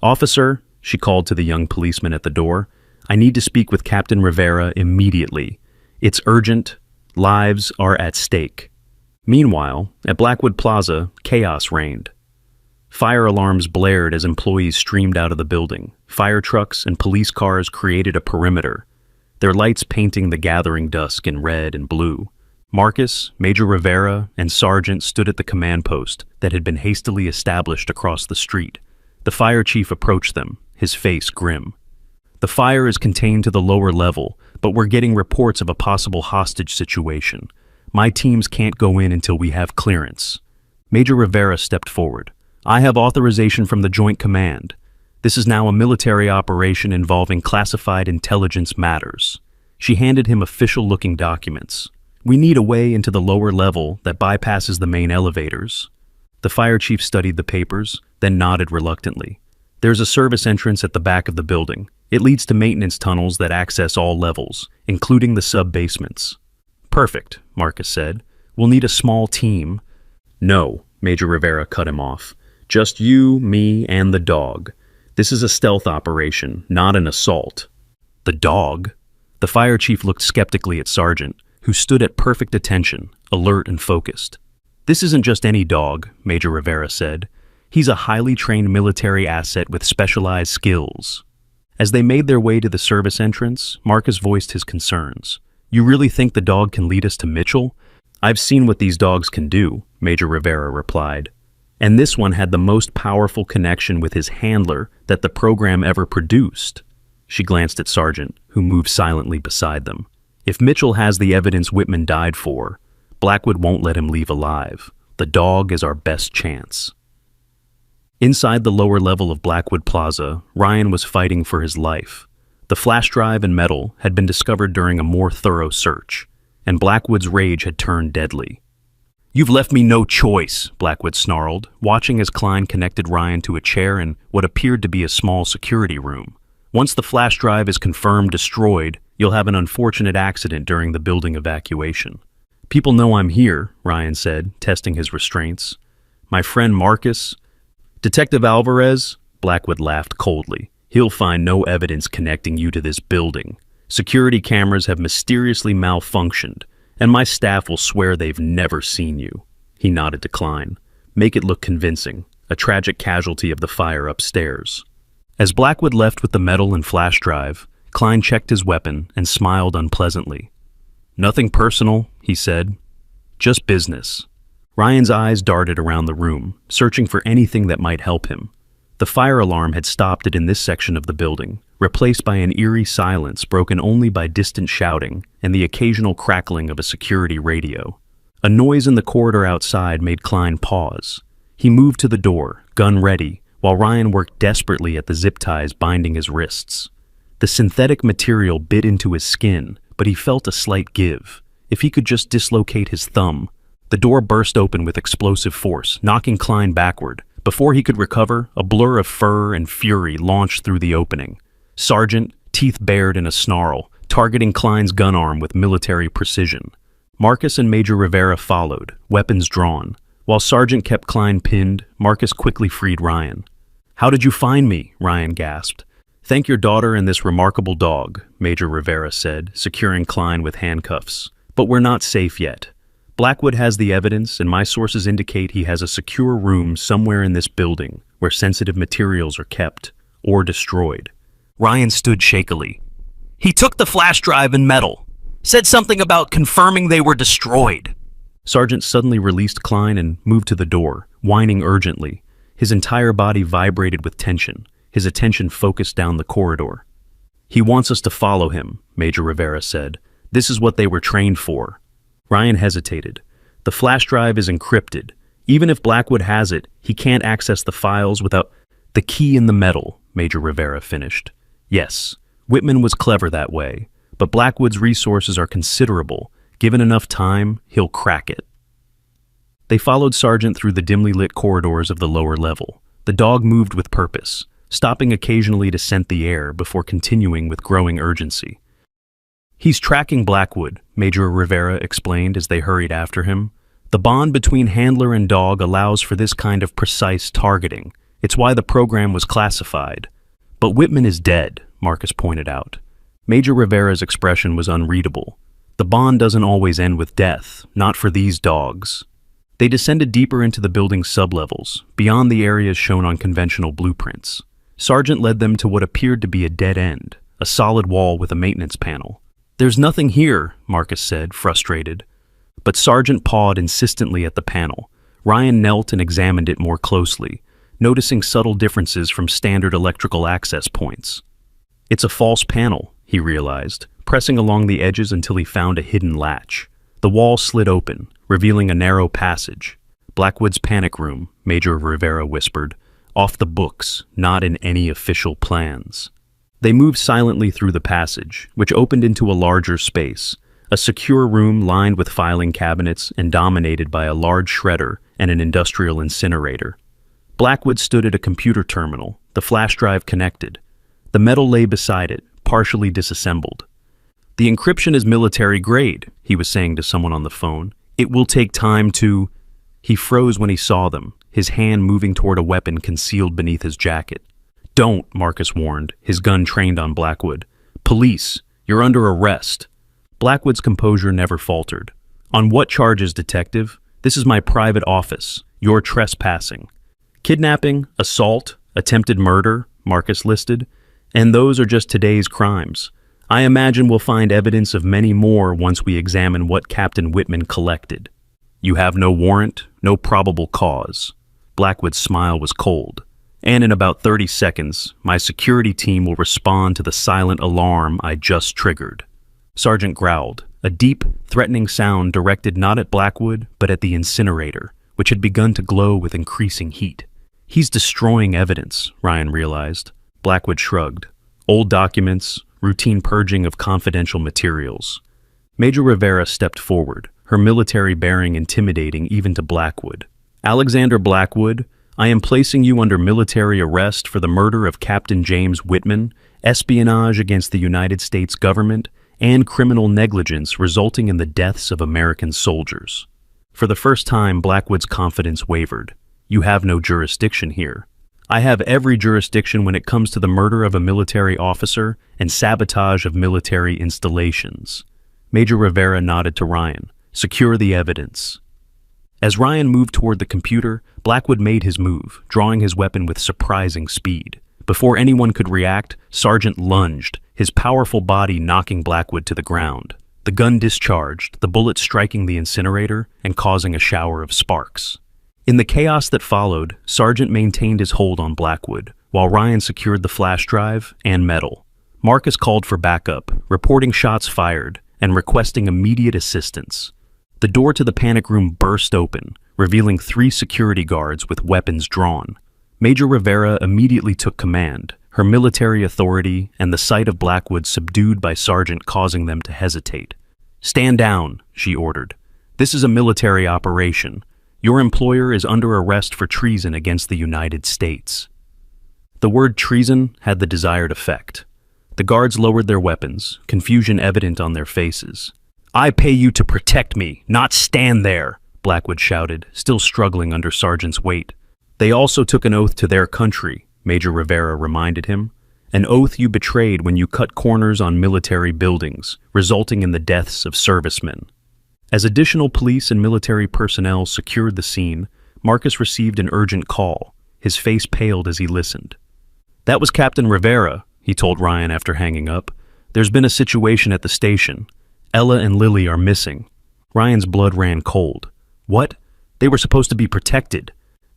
Officer, she called to the young policeman at the door, I need to speak with Captain Rivera immediately. It's urgent. Lives are at stake. Meanwhile, at Blackwood Plaza, chaos reigned. Fire alarms blared as employees streamed out of the building. Fire trucks and police cars created a perimeter, their lights painting the gathering dusk in red and blue. Marcus, Major Rivera, and Sergeant stood at the command post that had been hastily established across the street. The fire chief approached them, his face grim. The fire is contained to the lower level, but we're getting reports of a possible hostage situation. My teams can't go in until we have clearance. Major Rivera stepped forward. I have authorization from the Joint Command. This is now a military operation involving classified intelligence matters. She handed him official-looking documents. We need a way into the lower level that bypasses the main elevators. The fire chief studied the papers, then nodded reluctantly. There's a service entrance at the back of the building. It leads to maintenance tunnels that access all levels, including the sub-basements. Perfect, Marcus said. We'll need a small team. No, Major Rivera cut him off. Just you, me, and the dog. This is a stealth operation, not an assault. The dog? The fire chief looked skeptically at Sergeant, who stood at perfect attention, alert and focused. This isn't just any dog, Major Rivera said. He's a highly trained military asset with specialized skills. As they made their way to the service entrance, Marcus voiced his concerns. You really think the dog can lead us to Mitchell? I've seen what these dogs can do, Major Rivera replied. And this one had the most powerful connection with his handler that the program ever produced. She glanced at Sergeant, who moved silently beside them. If Mitchell has the evidence Whitman died for, Blackwood won't let him leave alive. The dog is our best chance. Inside the lower level of Blackwood Plaza, Ryan was fighting for his life. The flash drive and metal had been discovered during a more thorough search, and Blackwood's rage had turned deadly. You've left me no choice, Blackwood snarled, watching as Klein connected Ryan to a chair in what appeared to be a small security room. Once the flash drive is confirmed destroyed, you'll have an unfortunate accident during the building evacuation. People know I'm here, Ryan said, testing his restraints. My friend Marcus... Detective Alvarez? Blackwood laughed coldly. He'll find no evidence connecting you to this building. Security cameras have mysteriously malfunctioned, and my staff will swear they've never seen you. He nodded to Klein. Make it look convincing. A tragic casualty of the fire upstairs. As Blackwood left with the metal and flash drive, Klein checked his weapon and smiled unpleasantly. Nothing personal, he said. Just business. Ryan's eyes darted around the room, searching for anything that might help him. The fire alarm had stopped it in this section of the building, replaced by an eerie silence broken only by distant shouting and the occasional crackling of a security radio. A noise in the corridor outside made Klein pause. He moved to the door, gun ready, while Ryan worked desperately at the zip ties binding his wrists. The synthetic material bit into his skin, but he felt a slight give. If he could just dislocate his thumb. The door burst open with explosive force, knocking Klein backward. Before he could recover, a blur of fur and fury launched through the opening. Sergeant, teeth bared in a snarl, targeting Klein's gun arm with military precision. Marcus and Major Rivera followed, weapons drawn. While Sergeant kept Klein pinned, Marcus quickly freed Ryan. How did you find me? Ryan gasped. Thank your daughter and this remarkable dog, Major Rivera said, securing Klein with handcuffs. But we're not safe yet. Blackwood has the evidence, and my sources indicate he has a secure room somewhere in this building where sensitive materials are kept or destroyed. Ryan stood shakily. He took the flash drive and metal. Said something about confirming they were destroyed. Sergeant suddenly released Klein and moved to the door, whining urgently. His entire body vibrated with tension, his attention focused down the corridor. He wants us to follow him, Major Rivera said. This is what they were trained for. Ryan hesitated. The flash drive is encrypted. Even if Blackwood has it, he can't access the files without... The key in the metal, Major Rivera finished. Yes, Whitman was clever that way, but Blackwood's resources are considerable. Given enough time, he'll crack it. They followed Sergeant through the dimly lit corridors of the lower level. The dog moved with purpose, stopping occasionally to scent the air before continuing with growing urgency. He's tracking Blackwood, Major Rivera explained as they hurried after him. The bond between handler and dog allows for this kind of precise targeting. It's why the program was classified. But Whitman is dead, Marcus pointed out. Major Rivera's expression was unreadable. The bond doesn't always end with death, not for these dogs. They descended deeper into the building's sublevels, beyond the areas shown on conventional blueprints. Sergeant led them to what appeared to be a dead end, a solid wall with a maintenance panel. There's nothing here, Marcus said, frustrated. But Sergeant pawed insistently at the panel. Ryan knelt and examined it more closely, noticing subtle differences from standard electrical access points. It's a false panel, he realized, pressing along the edges until he found a hidden latch. The wall slid open, revealing a narrow passage. Blackwood's panic room, Major Rivera whispered. Off the books, not in any official plans. They moved silently through the passage, which opened into a larger space, a secure room lined with filing cabinets and dominated by a large shredder and an industrial incinerator. Blackwood stood at a computer terminal, the flash drive connected. The metal lay beside it, partially disassembled. The encryption is military grade, he was saying to someone on the phone. It will take time to... He froze when he saw them, his hand moving toward a weapon concealed beneath his jacket. Don't, Marcus warned, his gun trained on Blackwood. Police, you're under arrest. Blackwood's composure never faltered. On what charges, detective? This is my private office. You're trespassing. Kidnapping, assault, attempted murder, Marcus listed. And those are just today's crimes. I imagine we'll find evidence of many more once we examine what Captain Whitman collected. You have no warrant, no probable cause. Blackwood's smile was cold. And in about 30 seconds, my security team will respond to the silent alarm I just triggered. Sergeant growled, a deep, threatening sound directed not at Blackwood, but at the incinerator, which had begun to glow with increasing heat. He's destroying evidence, Ryan realized. Blackwood shrugged. Old documents, routine purging of confidential materials. Major Rivera stepped forward, her military bearing intimidating even to Blackwood. Alexander Blackwood, I am placing you under military arrest for the murder of Captain James Whitman, espionage against the United States government, and criminal negligence resulting in the deaths of American soldiers. For the first time, Blackwood's confidence wavered. You have no jurisdiction here. I have every jurisdiction when it comes to the murder of a military officer and sabotage of military installations. Major Rivera nodded to Ryan. Secure the evidence. As Ryan moved toward the computer, Blackwood made his move, drawing his weapon with surprising speed. Before anyone could react, Sergeant lunged, his powerful body knocking Blackwood to the ground. The gun discharged, the bullet striking the incinerator and causing a shower of sparks. In the chaos that followed, Sergeant maintained his hold on Blackwood, while Ryan secured the flash drive and metal. Marcus called for backup, reporting shots fired and requesting immediate assistance. The door to the panic room burst open, revealing 3 security guards with weapons drawn. Major Rivera immediately took command, her military authority and the sight of Blackwood subdued by Sergeant causing them to hesitate. Stand down, she ordered. This is a military operation. Your employer is under arrest for treason against the United States. The word treason had the desired effect. The guards lowered their weapons, confusion evident on their faces. I pay you to protect me, not stand there, Blackwood shouted, still struggling under Sergeant's weight. They also took an oath to their country, Major Rivera reminded him. An oath you betrayed when you cut corners on military buildings, resulting in the deaths of servicemen. As additional police and military personnel secured the scene, Marcus received an urgent call. His face paled as he listened. That was Captain Rivera, he told Ryan after hanging up. There's been a situation at the station. Ella and Lily are missing. Ryan's blood ran cold. What? They were supposed to be protected.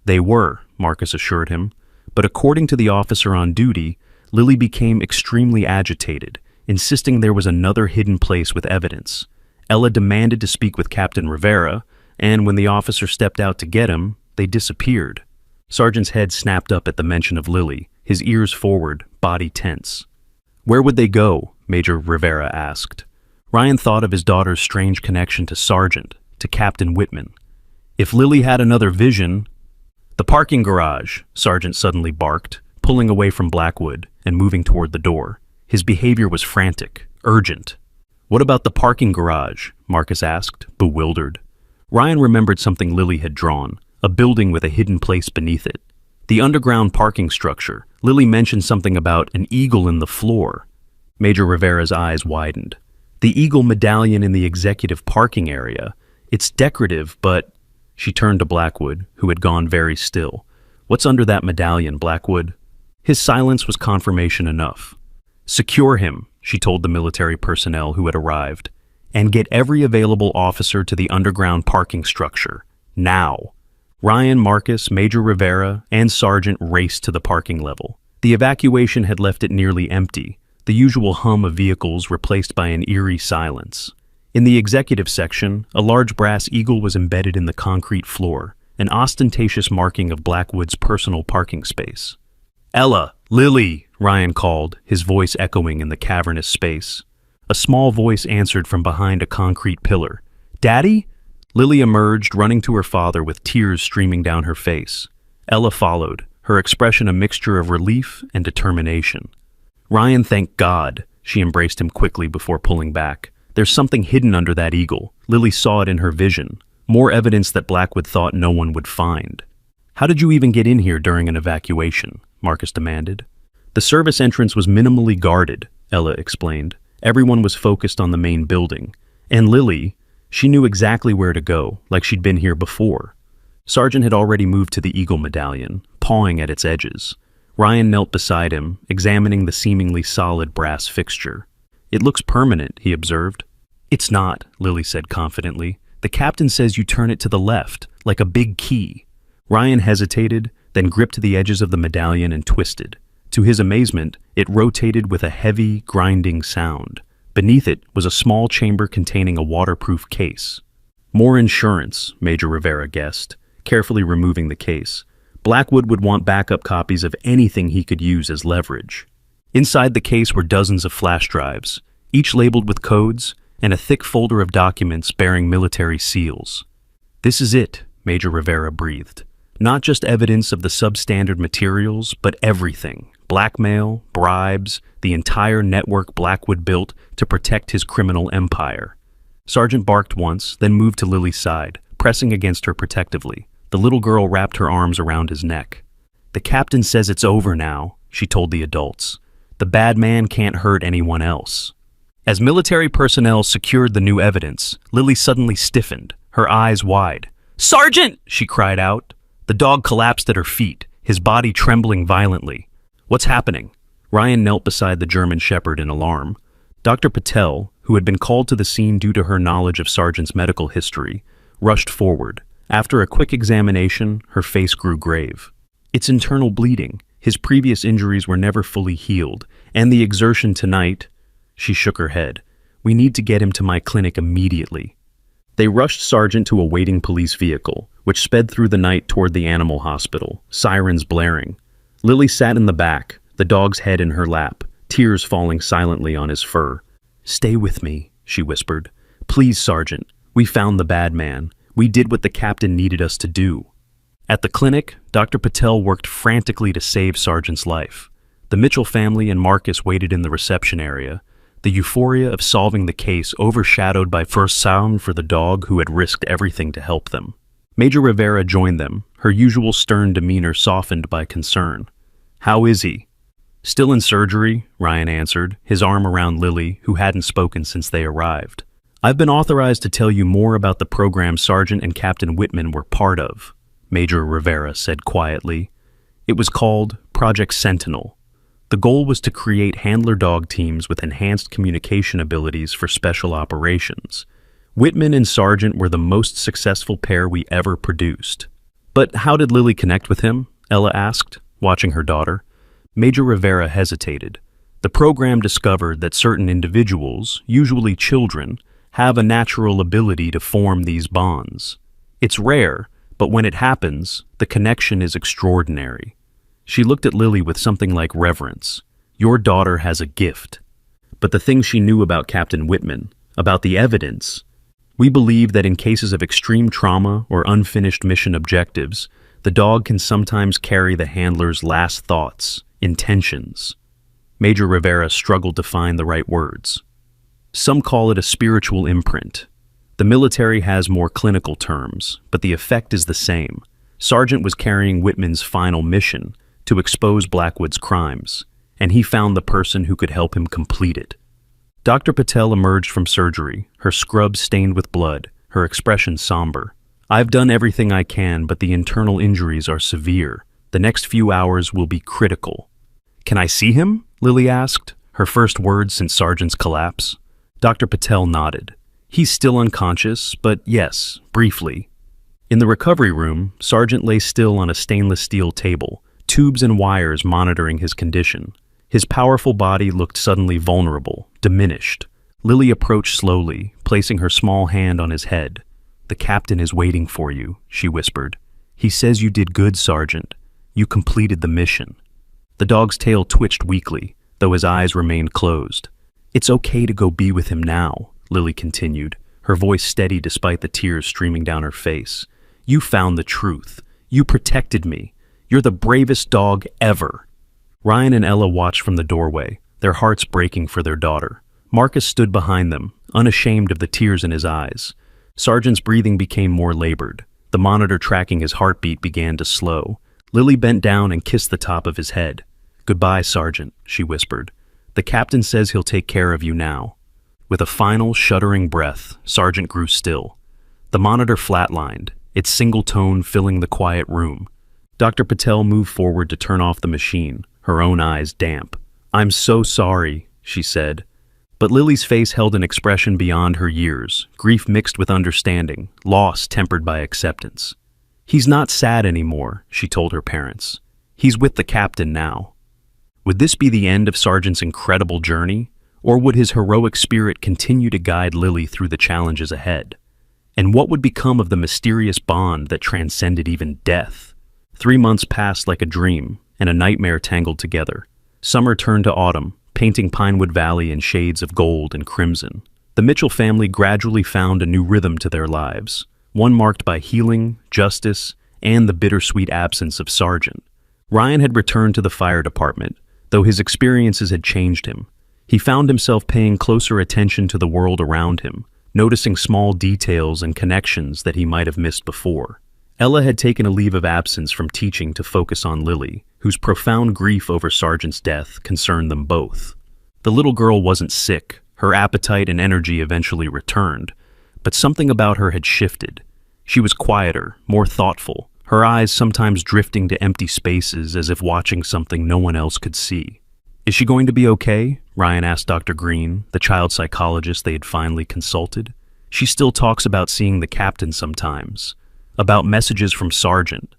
They were, Marcus assured him. But according to the officer on duty, Lily became extremely agitated, insisting there was another hidden place with evidence. Ella demanded to speak with Captain Rivera, and when the officer stepped out to get him, they disappeared. Sergeant's head snapped up at the mention of Lily, his ears forward, body tense. Where would they go? Major Rivera asked. Ryan thought of his daughter's strange connection to Sergeant, to Captain Whitman. If Lily had another vision... The parking garage, Sergeant suddenly barked, pulling away from Blackwood and moving toward the door. His behavior was frantic, urgent. What about the parking garage? Marcus asked, bewildered. Ryan remembered something Lily had drawn, a building with a hidden place beneath it. The underground parking structure. Lily mentioned something about an eagle in the floor. Major Rivera's eyes widened. The eagle medallion in the executive parking area. It's decorative, but... She turned to Blackwood, who had gone very still. What's under that medallion, Blackwood? His silence was confirmation enough. Secure him, she told the military personnel who had arrived. And get every available officer to the underground parking structure. Now. Ryan, Marcus, Major Rivera, and Sergeant raced to the parking level. The evacuation had left it nearly empty, the usual hum of vehicles replaced by an eerie silence. In the executive section, a large brass eagle was embedded in the concrete floor, an ostentatious marking of Blackwood's personal parking space. "Ella! Lily!" Ryan called, his voice echoing in the cavernous space. A small voice answered from behind a concrete pillar. "Daddy?" Lily emerged, running to her father with tears streaming down her face. Ella followed, her expression a mixture of relief and determination. "Ryan, thank God." She embraced him quickly before pulling back. "There's something hidden under that eagle." Lily saw it in her vision. More evidence that Blackwood thought no one would find. "How did you even get in here during an evacuation?" Marcus demanded. "The service entrance was minimally guarded," Ella explained. Everyone was focused on the main building. And Lily, she knew exactly where to go, like she'd been here before. Sergeant had already moved to the eagle medallion, pawing at its edges. Ryan knelt beside him, examining the seemingly solid brass fixture. "It looks permanent," he observed. "It's not," Lily said confidently. "The captain says you turn it to the left, like a big key." Ryan hesitated, then gripped the edges of the medallion and twisted. To his amazement, it rotated with a heavy, grinding sound. Beneath it was a small chamber containing a waterproof case. "More insurance," Major Rivera guessed, carefully removing the case. Blackwood would want backup copies of anything he could use as leverage. Inside the case were dozens of flash drives, each labeled with codes, and a thick folder of documents bearing military seals. "This is it," Major Rivera breathed. "Not just evidence of the substandard materials, but everything. Blackmail, bribes, the entire network Blackwood built to protect his criminal empire." Sergeant barked once, then moved to Lily's side, pressing against her protectively. The little girl wrapped her arms around his neck. "The captain says it's over now," she told the adults. "The bad man can't hurt anyone else." As military personnel secured the new evidence, Lily suddenly stiffened, her eyes wide. "Sergeant!" she cried out. The dog collapsed at her feet, his body trembling violently. "What's happening?" Ryan knelt beside the German Shepherd in alarm. Dr. Patel, who had been called to the scene due to her knowledge of Sergeant's medical history, rushed forward. After a quick examination, her face grew grave. "It's internal bleeding. His previous injuries were never fully healed, and the exertion tonight—" She shook her head. "We need to get him to my clinic immediately." They rushed Sergeant to a waiting police vehicle, which sped through the night toward the animal hospital, sirens blaring. Lily sat in the back, the dog's head in her lap, tears falling silently on his fur. "Stay with me," she whispered. "Please, Sergeant. We found the bad man. We did what the captain needed us to do." At the clinic, Dr. Patel worked frantically to save Sergeant's life. The Mitchell family and Marcus waited in the reception area, the euphoria of solving the case overshadowed by first sound for the dog who had risked everything to help them. Major Rivera joined them, her usual stern demeanor softened by concern. "How is he?" "Still in surgery," Ryan answered, his arm around Lily, who hadn't spoken since they arrived. "I've been authorized to tell you more about the program Sergeant and Captain Whitman were part of," Major Rivera said quietly. "It was called Project Sentinel. The goal was to create handler dog teams with enhanced communication abilities for special operations. Whitman and Sergeant were the most successful pair we ever produced." "But how did Lily connect with him?" Ella asked, watching her daughter. Major Rivera hesitated. The program discovered that certain individuals, usually children, have a natural ability to form these bonds. It's rare, but when it happens, the connection is extraordinary. She looked at Lily with something like reverence. "Your daughter has a gift." But the things she knew about Captain Whitman, about the evidence, we believe that in cases of extreme trauma or unfinished mission objectives, the dog can sometimes carry the handler's last thoughts, intentions. Major Rivera struggled to find the right words. "Some call it a spiritual imprint. The military has more clinical terms, but the effect is the same. Sergeant was carrying Whitman's final mission to expose Blackwood's crimes, and he found the person who could help him complete it." Dr. Patel emerged from surgery, her scrub stained with blood, her expression somber. "I've done everything I can, but the internal injuries are severe. The next few hours will be critical." "Can I see him?" Lily asked, her first words since Sergeant's collapse. Dr. Patel nodded. He's still unconscious, but yes, briefly. In the recovery room, Sargent lay still on a stainless steel table, tubes and wires monitoring his condition. His powerful body looked suddenly vulnerable, diminished. Lily approached slowly, placing her small hand on his head. "The captain is waiting for you," she whispered. "He says you did good, Sergeant. You completed the mission." The dog's tail twitched weakly, though his eyes remained closed. "It's okay to go be with him now," Lily continued, her voice steady despite the tears streaming down her face. "You found the truth. You protected me. You're the bravest dog ever." Ryan and Ella watched from the doorway, their hearts breaking for their daughter. Marcus stood behind them, unashamed of the tears in his eyes. Sergeant's breathing became more labored. The monitor tracking his heartbeat began to slow. Lily bent down and kissed the top of his head. "Goodbye, Sergeant," she whispered. "The captain says he'll take care of you now." With a final, shuddering breath, Sergeant grew still. The monitor flatlined, its single tone filling the quiet room. Dr. Patel moved forward to turn off the machine, her own eyes damp. "I'm so sorry," she said. But Lily's face held an expression beyond her years, grief mixed with understanding, loss tempered by acceptance. "He's not sad anymore," she told her parents. "He's with the captain now." Would this be the end of Sergeant's incredible journey, or would his heroic spirit continue to guide Lily through the challenges ahead? And what would become of the mysterious bond that transcended even death? 3 months passed like a dream, and a nightmare tangled together. Summer turned to autumn, painting Pinewood Valley in shades of gold and crimson. The Mitchell family gradually found a new rhythm to their lives, one marked by healing, justice, and the bittersweet absence of Sargent. Ryan had returned to the fire department, though his experiences had changed him. He found himself paying closer attention to the world around him, noticing small details and connections that he might have missed before. Ella had taken a leave of absence from teaching to focus on Lily, whose profound grief over Sargent's death concerned them both. The little girl wasn't sick, her appetite and energy eventually returned, but something about her had shifted. She was quieter, more thoughtful, her eyes sometimes drifting to empty spaces as if watching something no one else could see. "Is she going to be okay?" Ryan asked Dr. Green, the child psychologist they had finally consulted. "She still talks about seeing the captain sometimes, about messages from Sargent."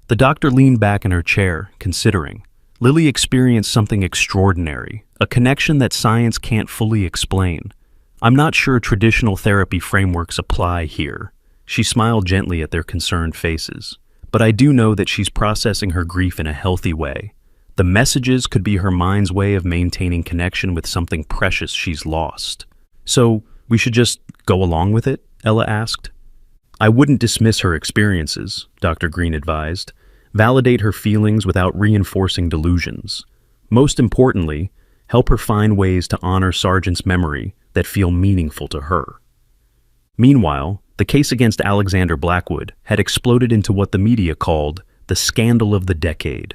The doctor leaned back in her chair, considering. Lily experienced something extraordinary, a connection that science can't fully explain. "I'm not sure traditional therapy frameworks apply here." She smiled gently at their concerned faces. "But I do know that she's processing her grief in a healthy way. The messages could be her mind's way of maintaining connection with something precious she's lost." "So, we should just go along with it?" Ella asked. "I wouldn't dismiss her experiences," Dr. Green advised. "Validate her feelings without reinforcing delusions. Most importantly, help her find ways to honor Sargent's memory that feel meaningful to her." Meanwhile, the case against Alexander Blackwood had exploded into what the media called the scandal of the decade.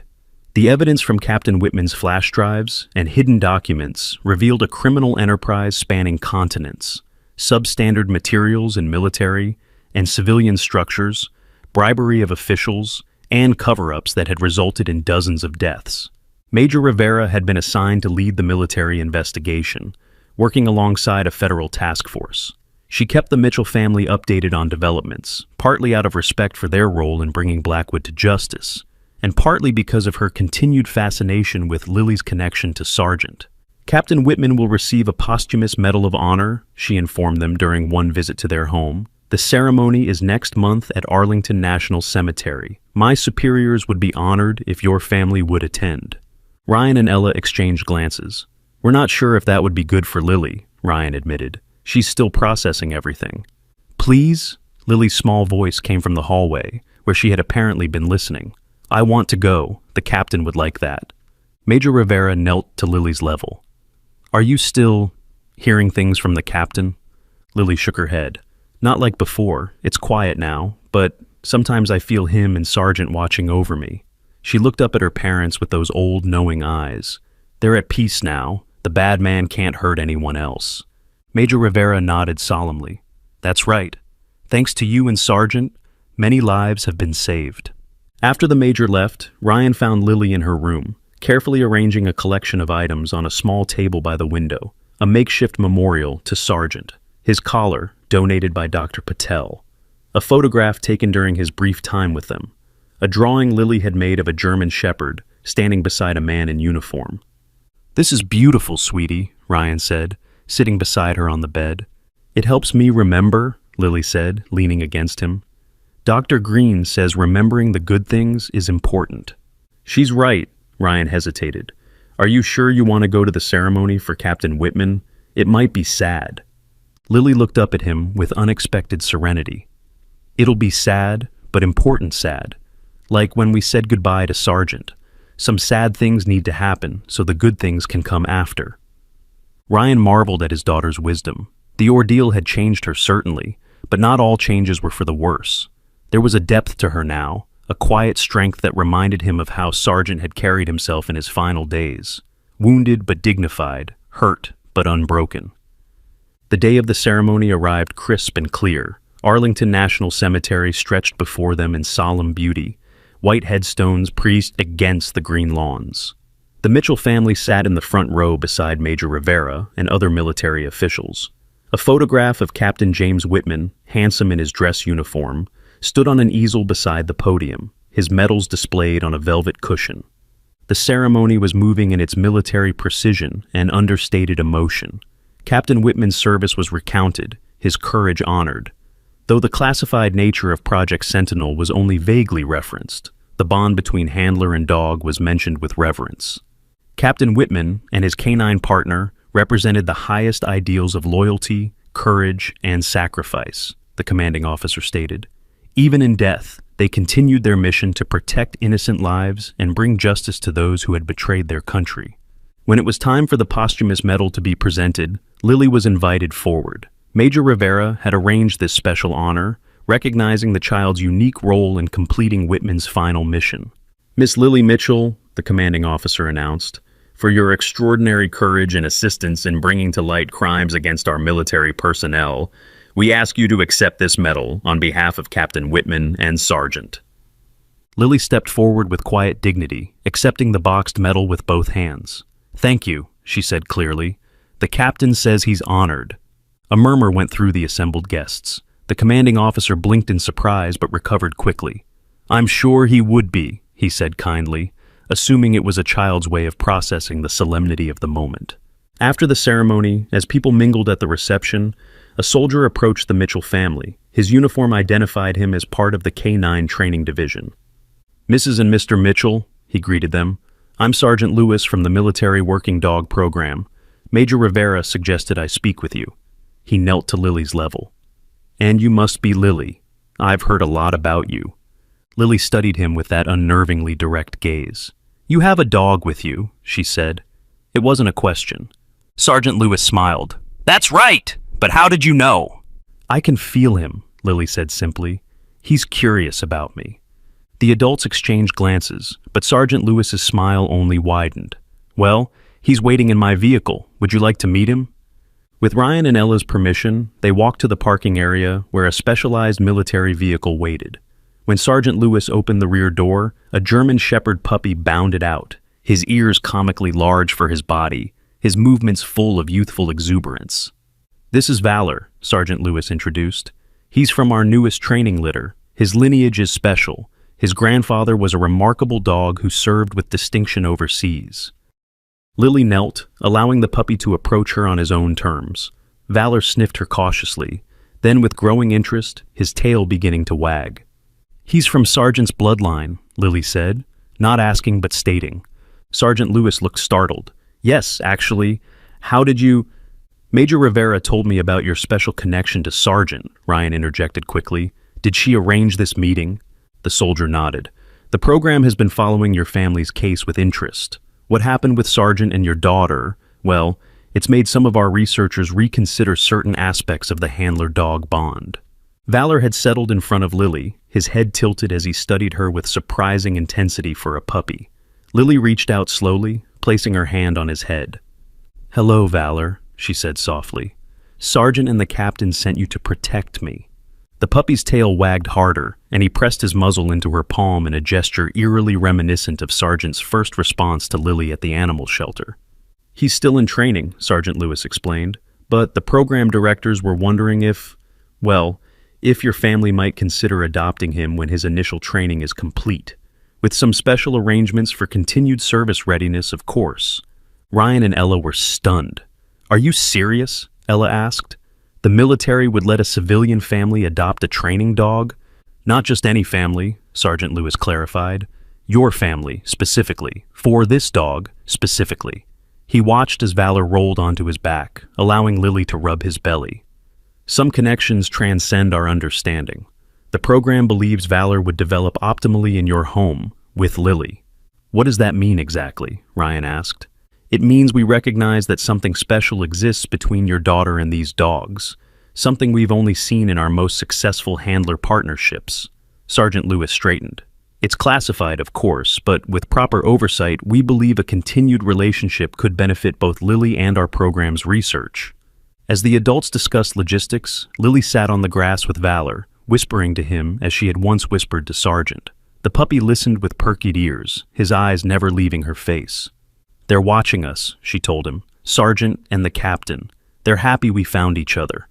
The evidence from Captain Whitman's flash drives and hidden documents revealed a criminal enterprise spanning continents, substandard materials in military and civilian structures, bribery of officials, and cover-ups that had resulted in dozens of deaths. Major Rivera had been assigned to lead the military investigation, working alongside a federal task force. She kept the Mitchell family updated on developments, partly out of respect for their role in bringing Blackwood to justice, and partly because of her continued fascination with Lily's connection to Sargent. "Captain Whitman will receive a posthumous Medal of Honor," she informed them during one visit to their home. "The ceremony is next month at Arlington National Cemetery. My superiors would be honored if your family would attend." Ryan and Ella exchanged glances. "We're not sure if that would be good for Lily," Ryan admitted. "She's still processing everything." "Please?" Lily's small voice came from the hallway, where she had apparently been listening. "I want to go. The captain would like that." Major Rivera knelt to Lily's level. "Are you still hearing things from the captain?" Lily shook her head. "Not like before. It's quiet now, but sometimes I feel him and Sargent watching over me." She looked up at her parents with those old, knowing eyes. "They're at peace now. The bad man can't hurt anyone else." Major Rivera nodded solemnly. "That's right. Thanks to you and Sargent, many lives have been saved." After the Major left, Ryan found Lily in her room, carefully arranging a collection of items on a small table by the window, a makeshift memorial to Sargent. his collar, donated by Dr. Patel, a photograph taken during his brief time with them, a drawing Lily had made of a German shepherd standing beside a man in uniform. "This is beautiful, sweetie," Ryan said, sitting beside her on the bed. "It helps me remember," Lily said, leaning against him. "Dr. Green says remembering the good things is important." "She's right," Ryan hesitated. "Are you sure you want to go to the ceremony for Captain Whitman? It might be sad." Lily looked up at him with unexpected serenity. "It'll be sad, but important sad. Like when we said goodbye to Sargent. Some sad things need to happen so the good things can come after." Ryan marveled at his daughter's wisdom. The ordeal had changed her, certainly, but not all changes were for the worse. There was a depth to her now, a quiet strength that reminded him of how Sargent had carried himself in his final days. Wounded but dignified, hurt but unbroken. The day of the ceremony arrived crisp and clear. Arlington National Cemetery stretched before them in solemn beauty, white headstones pressed against the green lawns. The Mitchell family sat in the front row beside Major Rivera and other military officials. A photograph of Captain James Whitman, handsome in his dress uniform, stood on an easel beside the podium, his medals displayed on a velvet cushion. The ceremony was moving in its military precision and understated emotion. Captain Whitman's service was recounted, his courage honored. Though the classified nature of Project Sentinel was only vaguely referenced, the bond between handler and dog was mentioned with reverence. Captain Whitman and his canine partner represented the highest ideals of loyalty, courage, and sacrifice, the commanding officer stated. Even in death, they continued their mission to protect innocent lives and bring justice to those who had betrayed their country. When it was time for the posthumous medal to be presented, Lily was invited forward. Major Rivera had arranged this special honor, recognizing the child's unique role in completing Whitman's final mission. "Miss Lily Mitchell," the commanding officer announced, "for your extraordinary courage and assistance in bringing to light crimes against our military personnel, we ask you to accept this medal on behalf of Captain Whitman and Sargent." Lily stepped forward with quiet dignity, accepting the boxed medal with both hands. "Thank you," she said clearly. "The captain says he's honored." A murmur went through the assembled guests. The commanding officer blinked in surprise but recovered quickly. "I'm sure he would be," he said kindly, assuming it was a child's way of processing the solemnity of the moment. After the ceremony, as people mingled at the reception, a soldier approached the Mitchell family. His uniform identified him as part of the K-9 training division. "Mrs. and Mr. Mitchell," he greeted them, "I'm Sergeant Lewis from the Military Working Dog Program. Major Rivera suggested I speak with you." He knelt to Lily's level. "And you must be Lily. I've heard a lot about you." Lily studied him with that unnervingly direct gaze. "You have a dog with you," she said. It wasn't a question. Sergeant Lewis smiled. "That's right! But how did you know?" "I can feel him," Lily said simply. "He's curious about me." The adults exchanged glances, but Sergeant Lewis's smile only widened. "Well, he's waiting in my vehicle. Would you like to meet him?" With Ryan and Ella's permission, they walked to the parking area where a specialized military vehicle waited. When Sergeant Lewis opened the rear door, a German Shepherd puppy bounded out, his ears comically large for his body, his movements full of youthful exuberance. "This is Valor," Sergeant Lewis introduced. "He's from our newest training litter. His lineage is special. His grandfather was a remarkable dog who served with distinction overseas." Lily knelt, allowing the puppy to approach her on his own terms. Valor sniffed her cautiously, then with growing interest, his tail beginning to wag. "He's from Sergeant's bloodline," Lily said, not asking but stating. Sergeant Lewis looked startled. "Yes, actually. How did you—" "Major Rivera told me about your special connection to Sargent," Ryan interjected quickly. "Did she arrange this meeting?" The soldier nodded. "The program has been following your family's case with interest. What happened with Sargent and your daughter, well, it's made some of our researchers reconsider certain aspects of the handler-dog bond." Valor had settled in front of Lily, his head tilted as he studied her with surprising intensity for a puppy. Lily reached out slowly, placing her hand on his head. "Hello, Valor," she said softly. "Sargent and the captain sent you to protect me." The puppy's tail wagged harder, and he pressed his muzzle into her palm in a gesture eerily reminiscent of Sargent's first response to Lily at the animal shelter. "He's still in training," Sergeant Lewis explained, But the program directors were wondering if your family might consider adopting him when his initial training is complete, with some special arrangements for continued service readiness, of course. Ryan and Ella were stunned. "Are you serious?" Ella asked. "The military would let a civilian family adopt a training dog?" "Not just any family," Sergeant Lewis clarified. "Your family, specifically. For this dog, specifically." He watched as Valor rolled onto his back, allowing Lily to rub his belly. "Some connections transcend our understanding. The program believes Valor would develop optimally in your home, with Lily." "What does that mean exactly?" Ryan asked. "It means we recognize that something special exists between your daughter and these dogs, something we've only seen in our most successful handler partnerships." Sergeant Lewis straightened. "It's classified, of course, but with proper oversight, we believe a continued relationship could benefit both Lily and our program's research." As the adults discussed logistics, Lily sat on the grass with Valor, whispering to him as she had once whispered to Sergeant. The puppy listened with perked ears, his eyes never leaving her face. "They're watching us," she told him. "Sergeant and the captain. They're happy we found each other."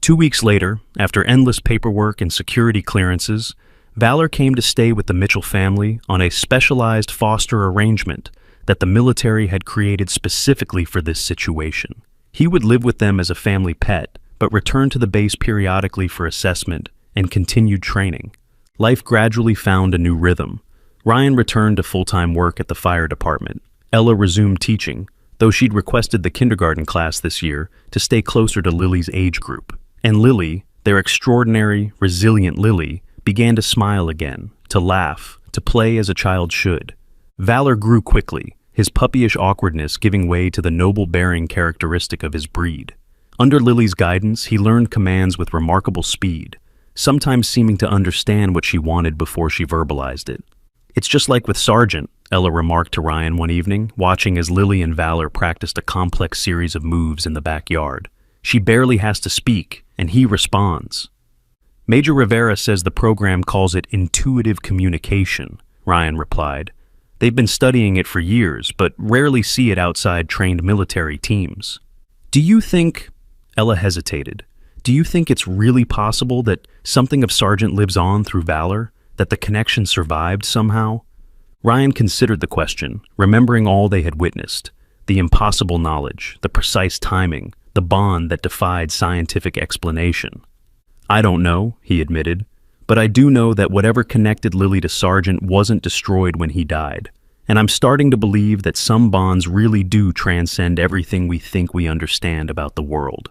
2 weeks later, after endless paperwork and security clearances, Valor came to stay with the Mitchell family on a specialized foster arrangement that the military had created specifically for this situation. He would live with them as a family pet, but return to the base periodically for assessment and continued training. Life gradually found a new rhythm. Ryan returned to full-time work at the fire department. Ella resumed teaching, though she'd requested the kindergarten class this year to stay closer to Lily's age group. And Lily, their extraordinary, resilient Lily, began to smile again, to laugh, to play as a child should. Valor grew quickly, his puppyish awkwardness giving way to the noble bearing characteristic of his breed. Under Lily's guidance, he learned commands with remarkable speed, sometimes seeming to understand what she wanted before she verbalized it. "It's just like with Sergeant," Ella remarked to Ryan one evening, watching as Lily and Valor practiced a complex series of moves in the backyard. "She barely has to speak, and he responds." "Major Rivera says the program calls it intuitive communication," Ryan replied. "They've been studying it for years, but rarely see it outside trained military teams." "Do you think—" Ella hesitated. "Do you think it's really possible that something of Sergeant lives on through Valor, that the connection survived somehow?" Ryan considered the question, remembering all they had witnessed, the impossible knowledge, the precise timing, the bond that defied scientific explanation. "I don't know," he admitted, "but I do know that whatever connected Lily to Sergeant wasn't destroyed when he died, and I'm starting to believe that some bonds really do transcend everything we think we understand about the world."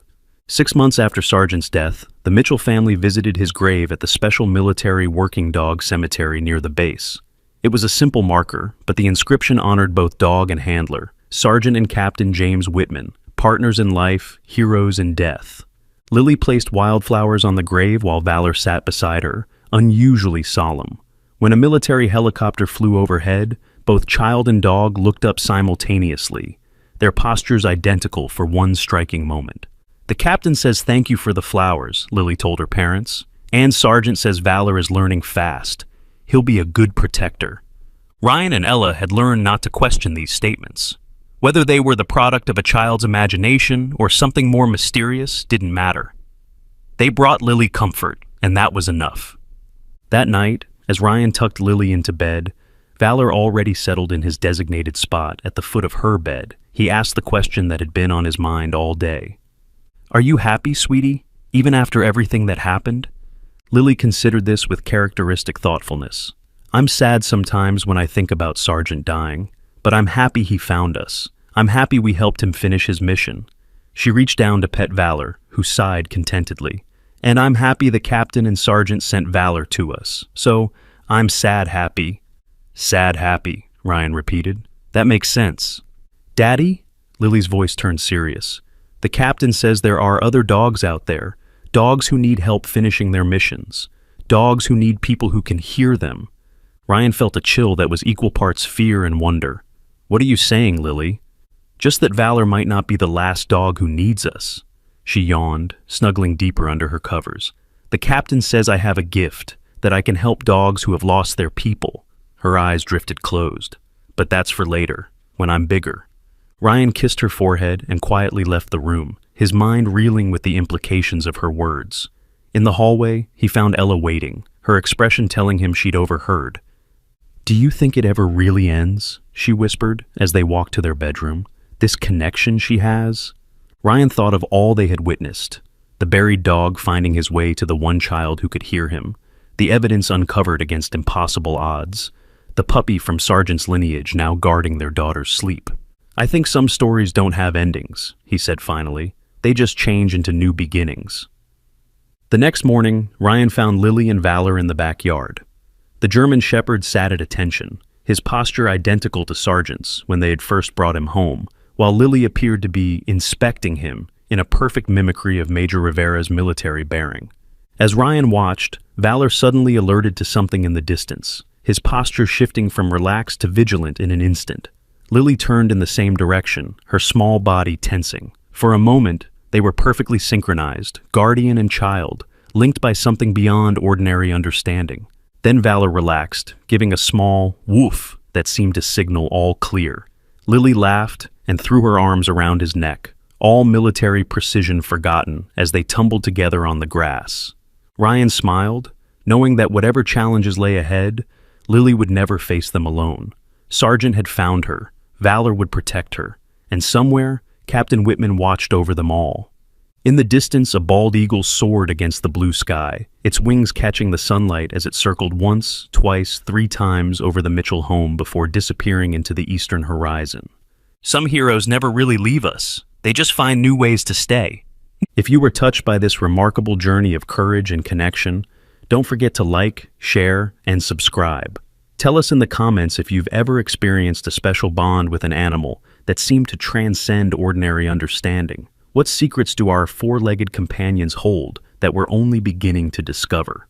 6 months after Sergeant's death, the Mitchell family visited his grave at the Special Military Working Dog Cemetery near the base. It was a simple marker, but the inscription honored both dog and handler, Sergeant and Captain James Whitman, partners in life, heroes in death. Lily placed wildflowers on the grave while Valor sat beside her, unusually solemn. When a military helicopter flew overhead, both child and dog looked up simultaneously, their postures identical for one striking moment. "The captain says thank you for the flowers," Lily told her parents. "And Sergeant says Valor is learning fast. He'll be a good protector." Ryan and Ella had learned not to question these statements. Whether they were the product of a child's imagination or something more mysterious didn't matter. They brought Lily comfort, and that was enough. That night, as Ryan tucked Lily into bed, Valor already settled in his designated spot at the foot of her bed. He asked the question that had been on his mind all day. "Are you happy, sweetie, even after everything that happened?" Lily considered this with characteristic thoughtfulness. "I'm sad sometimes when I think about Sergeant dying, but I'm happy he found us. I'm happy we helped him finish his mission." She reached down to pet Valor, who sighed contentedly. "And I'm happy the captain and Sergeant sent Valor to us. So, I'm sad happy." "Sad happy," Ryan repeated. "That makes sense." "Daddy?" Lily's voice turned serious. "The captain says there are other dogs out there, dogs who need help finishing their missions, dogs who need people who can hear them." Ryan felt a chill that was equal parts fear and wonder. "What are you saying, Lily?" "Just that Valor might not be the last dog who needs us." She yawned, snuggling deeper under her covers. "The captain says I have a gift, that I can help dogs who have lost their people." Her eyes drifted closed. "But that's for later, when I'm bigger." Ryan kissed her forehead and quietly left the room, his mind reeling with the implications of her words. In the hallway, he found Ella waiting, her expression telling him she'd overheard. "Do you think it ever really ends?" she whispered as they walked to their bedroom. "This connection she has?" Ryan thought of all they had witnessed. The buried dog finding his way to the one child who could hear him. The evidence uncovered against impossible odds. The puppy from Sargent's lineage now guarding their daughter's sleep. "I think some stories don't have endings," he said finally. "They just change into new beginnings." The next morning, Ryan found Lily and Valor in the backyard. The German Shepherd sat at attention, his posture identical to Sargent's when they had first brought him home, while Lily appeared to be inspecting him in a perfect mimicry of Major Rivera's military bearing. As Ryan watched, Valor suddenly alerted to something in the distance, his posture shifting from relaxed to vigilant in an instant. Lily turned in the same direction, her small body tensing. For a moment, they were perfectly synchronized, guardian and child, linked by something beyond ordinary understanding. Then Valor relaxed, giving a small woof that seemed to signal all clear. Lily laughed and threw her arms around his neck, all military precision forgotten as they tumbled together on the grass. Ryan smiled, knowing that whatever challenges lay ahead, Lily would never face them alone. Sargent had found her, Valor would protect her, and somewhere, Captain Whitman watched over them all. In the distance, a bald eagle soared against the blue sky, its wings catching the sunlight as it circled once, twice, 3 times over the Mitchell home before disappearing into the eastern horizon. "Some heroes never really leave us. They just find new ways to stay." If you were touched by this remarkable journey of courage and connection, don't forget to like, share, and subscribe. Tell us in the comments if you've ever experienced a special bond with an animal that seemed to transcend ordinary understanding. What secrets do our 4-legged companions hold that we're only beginning to discover?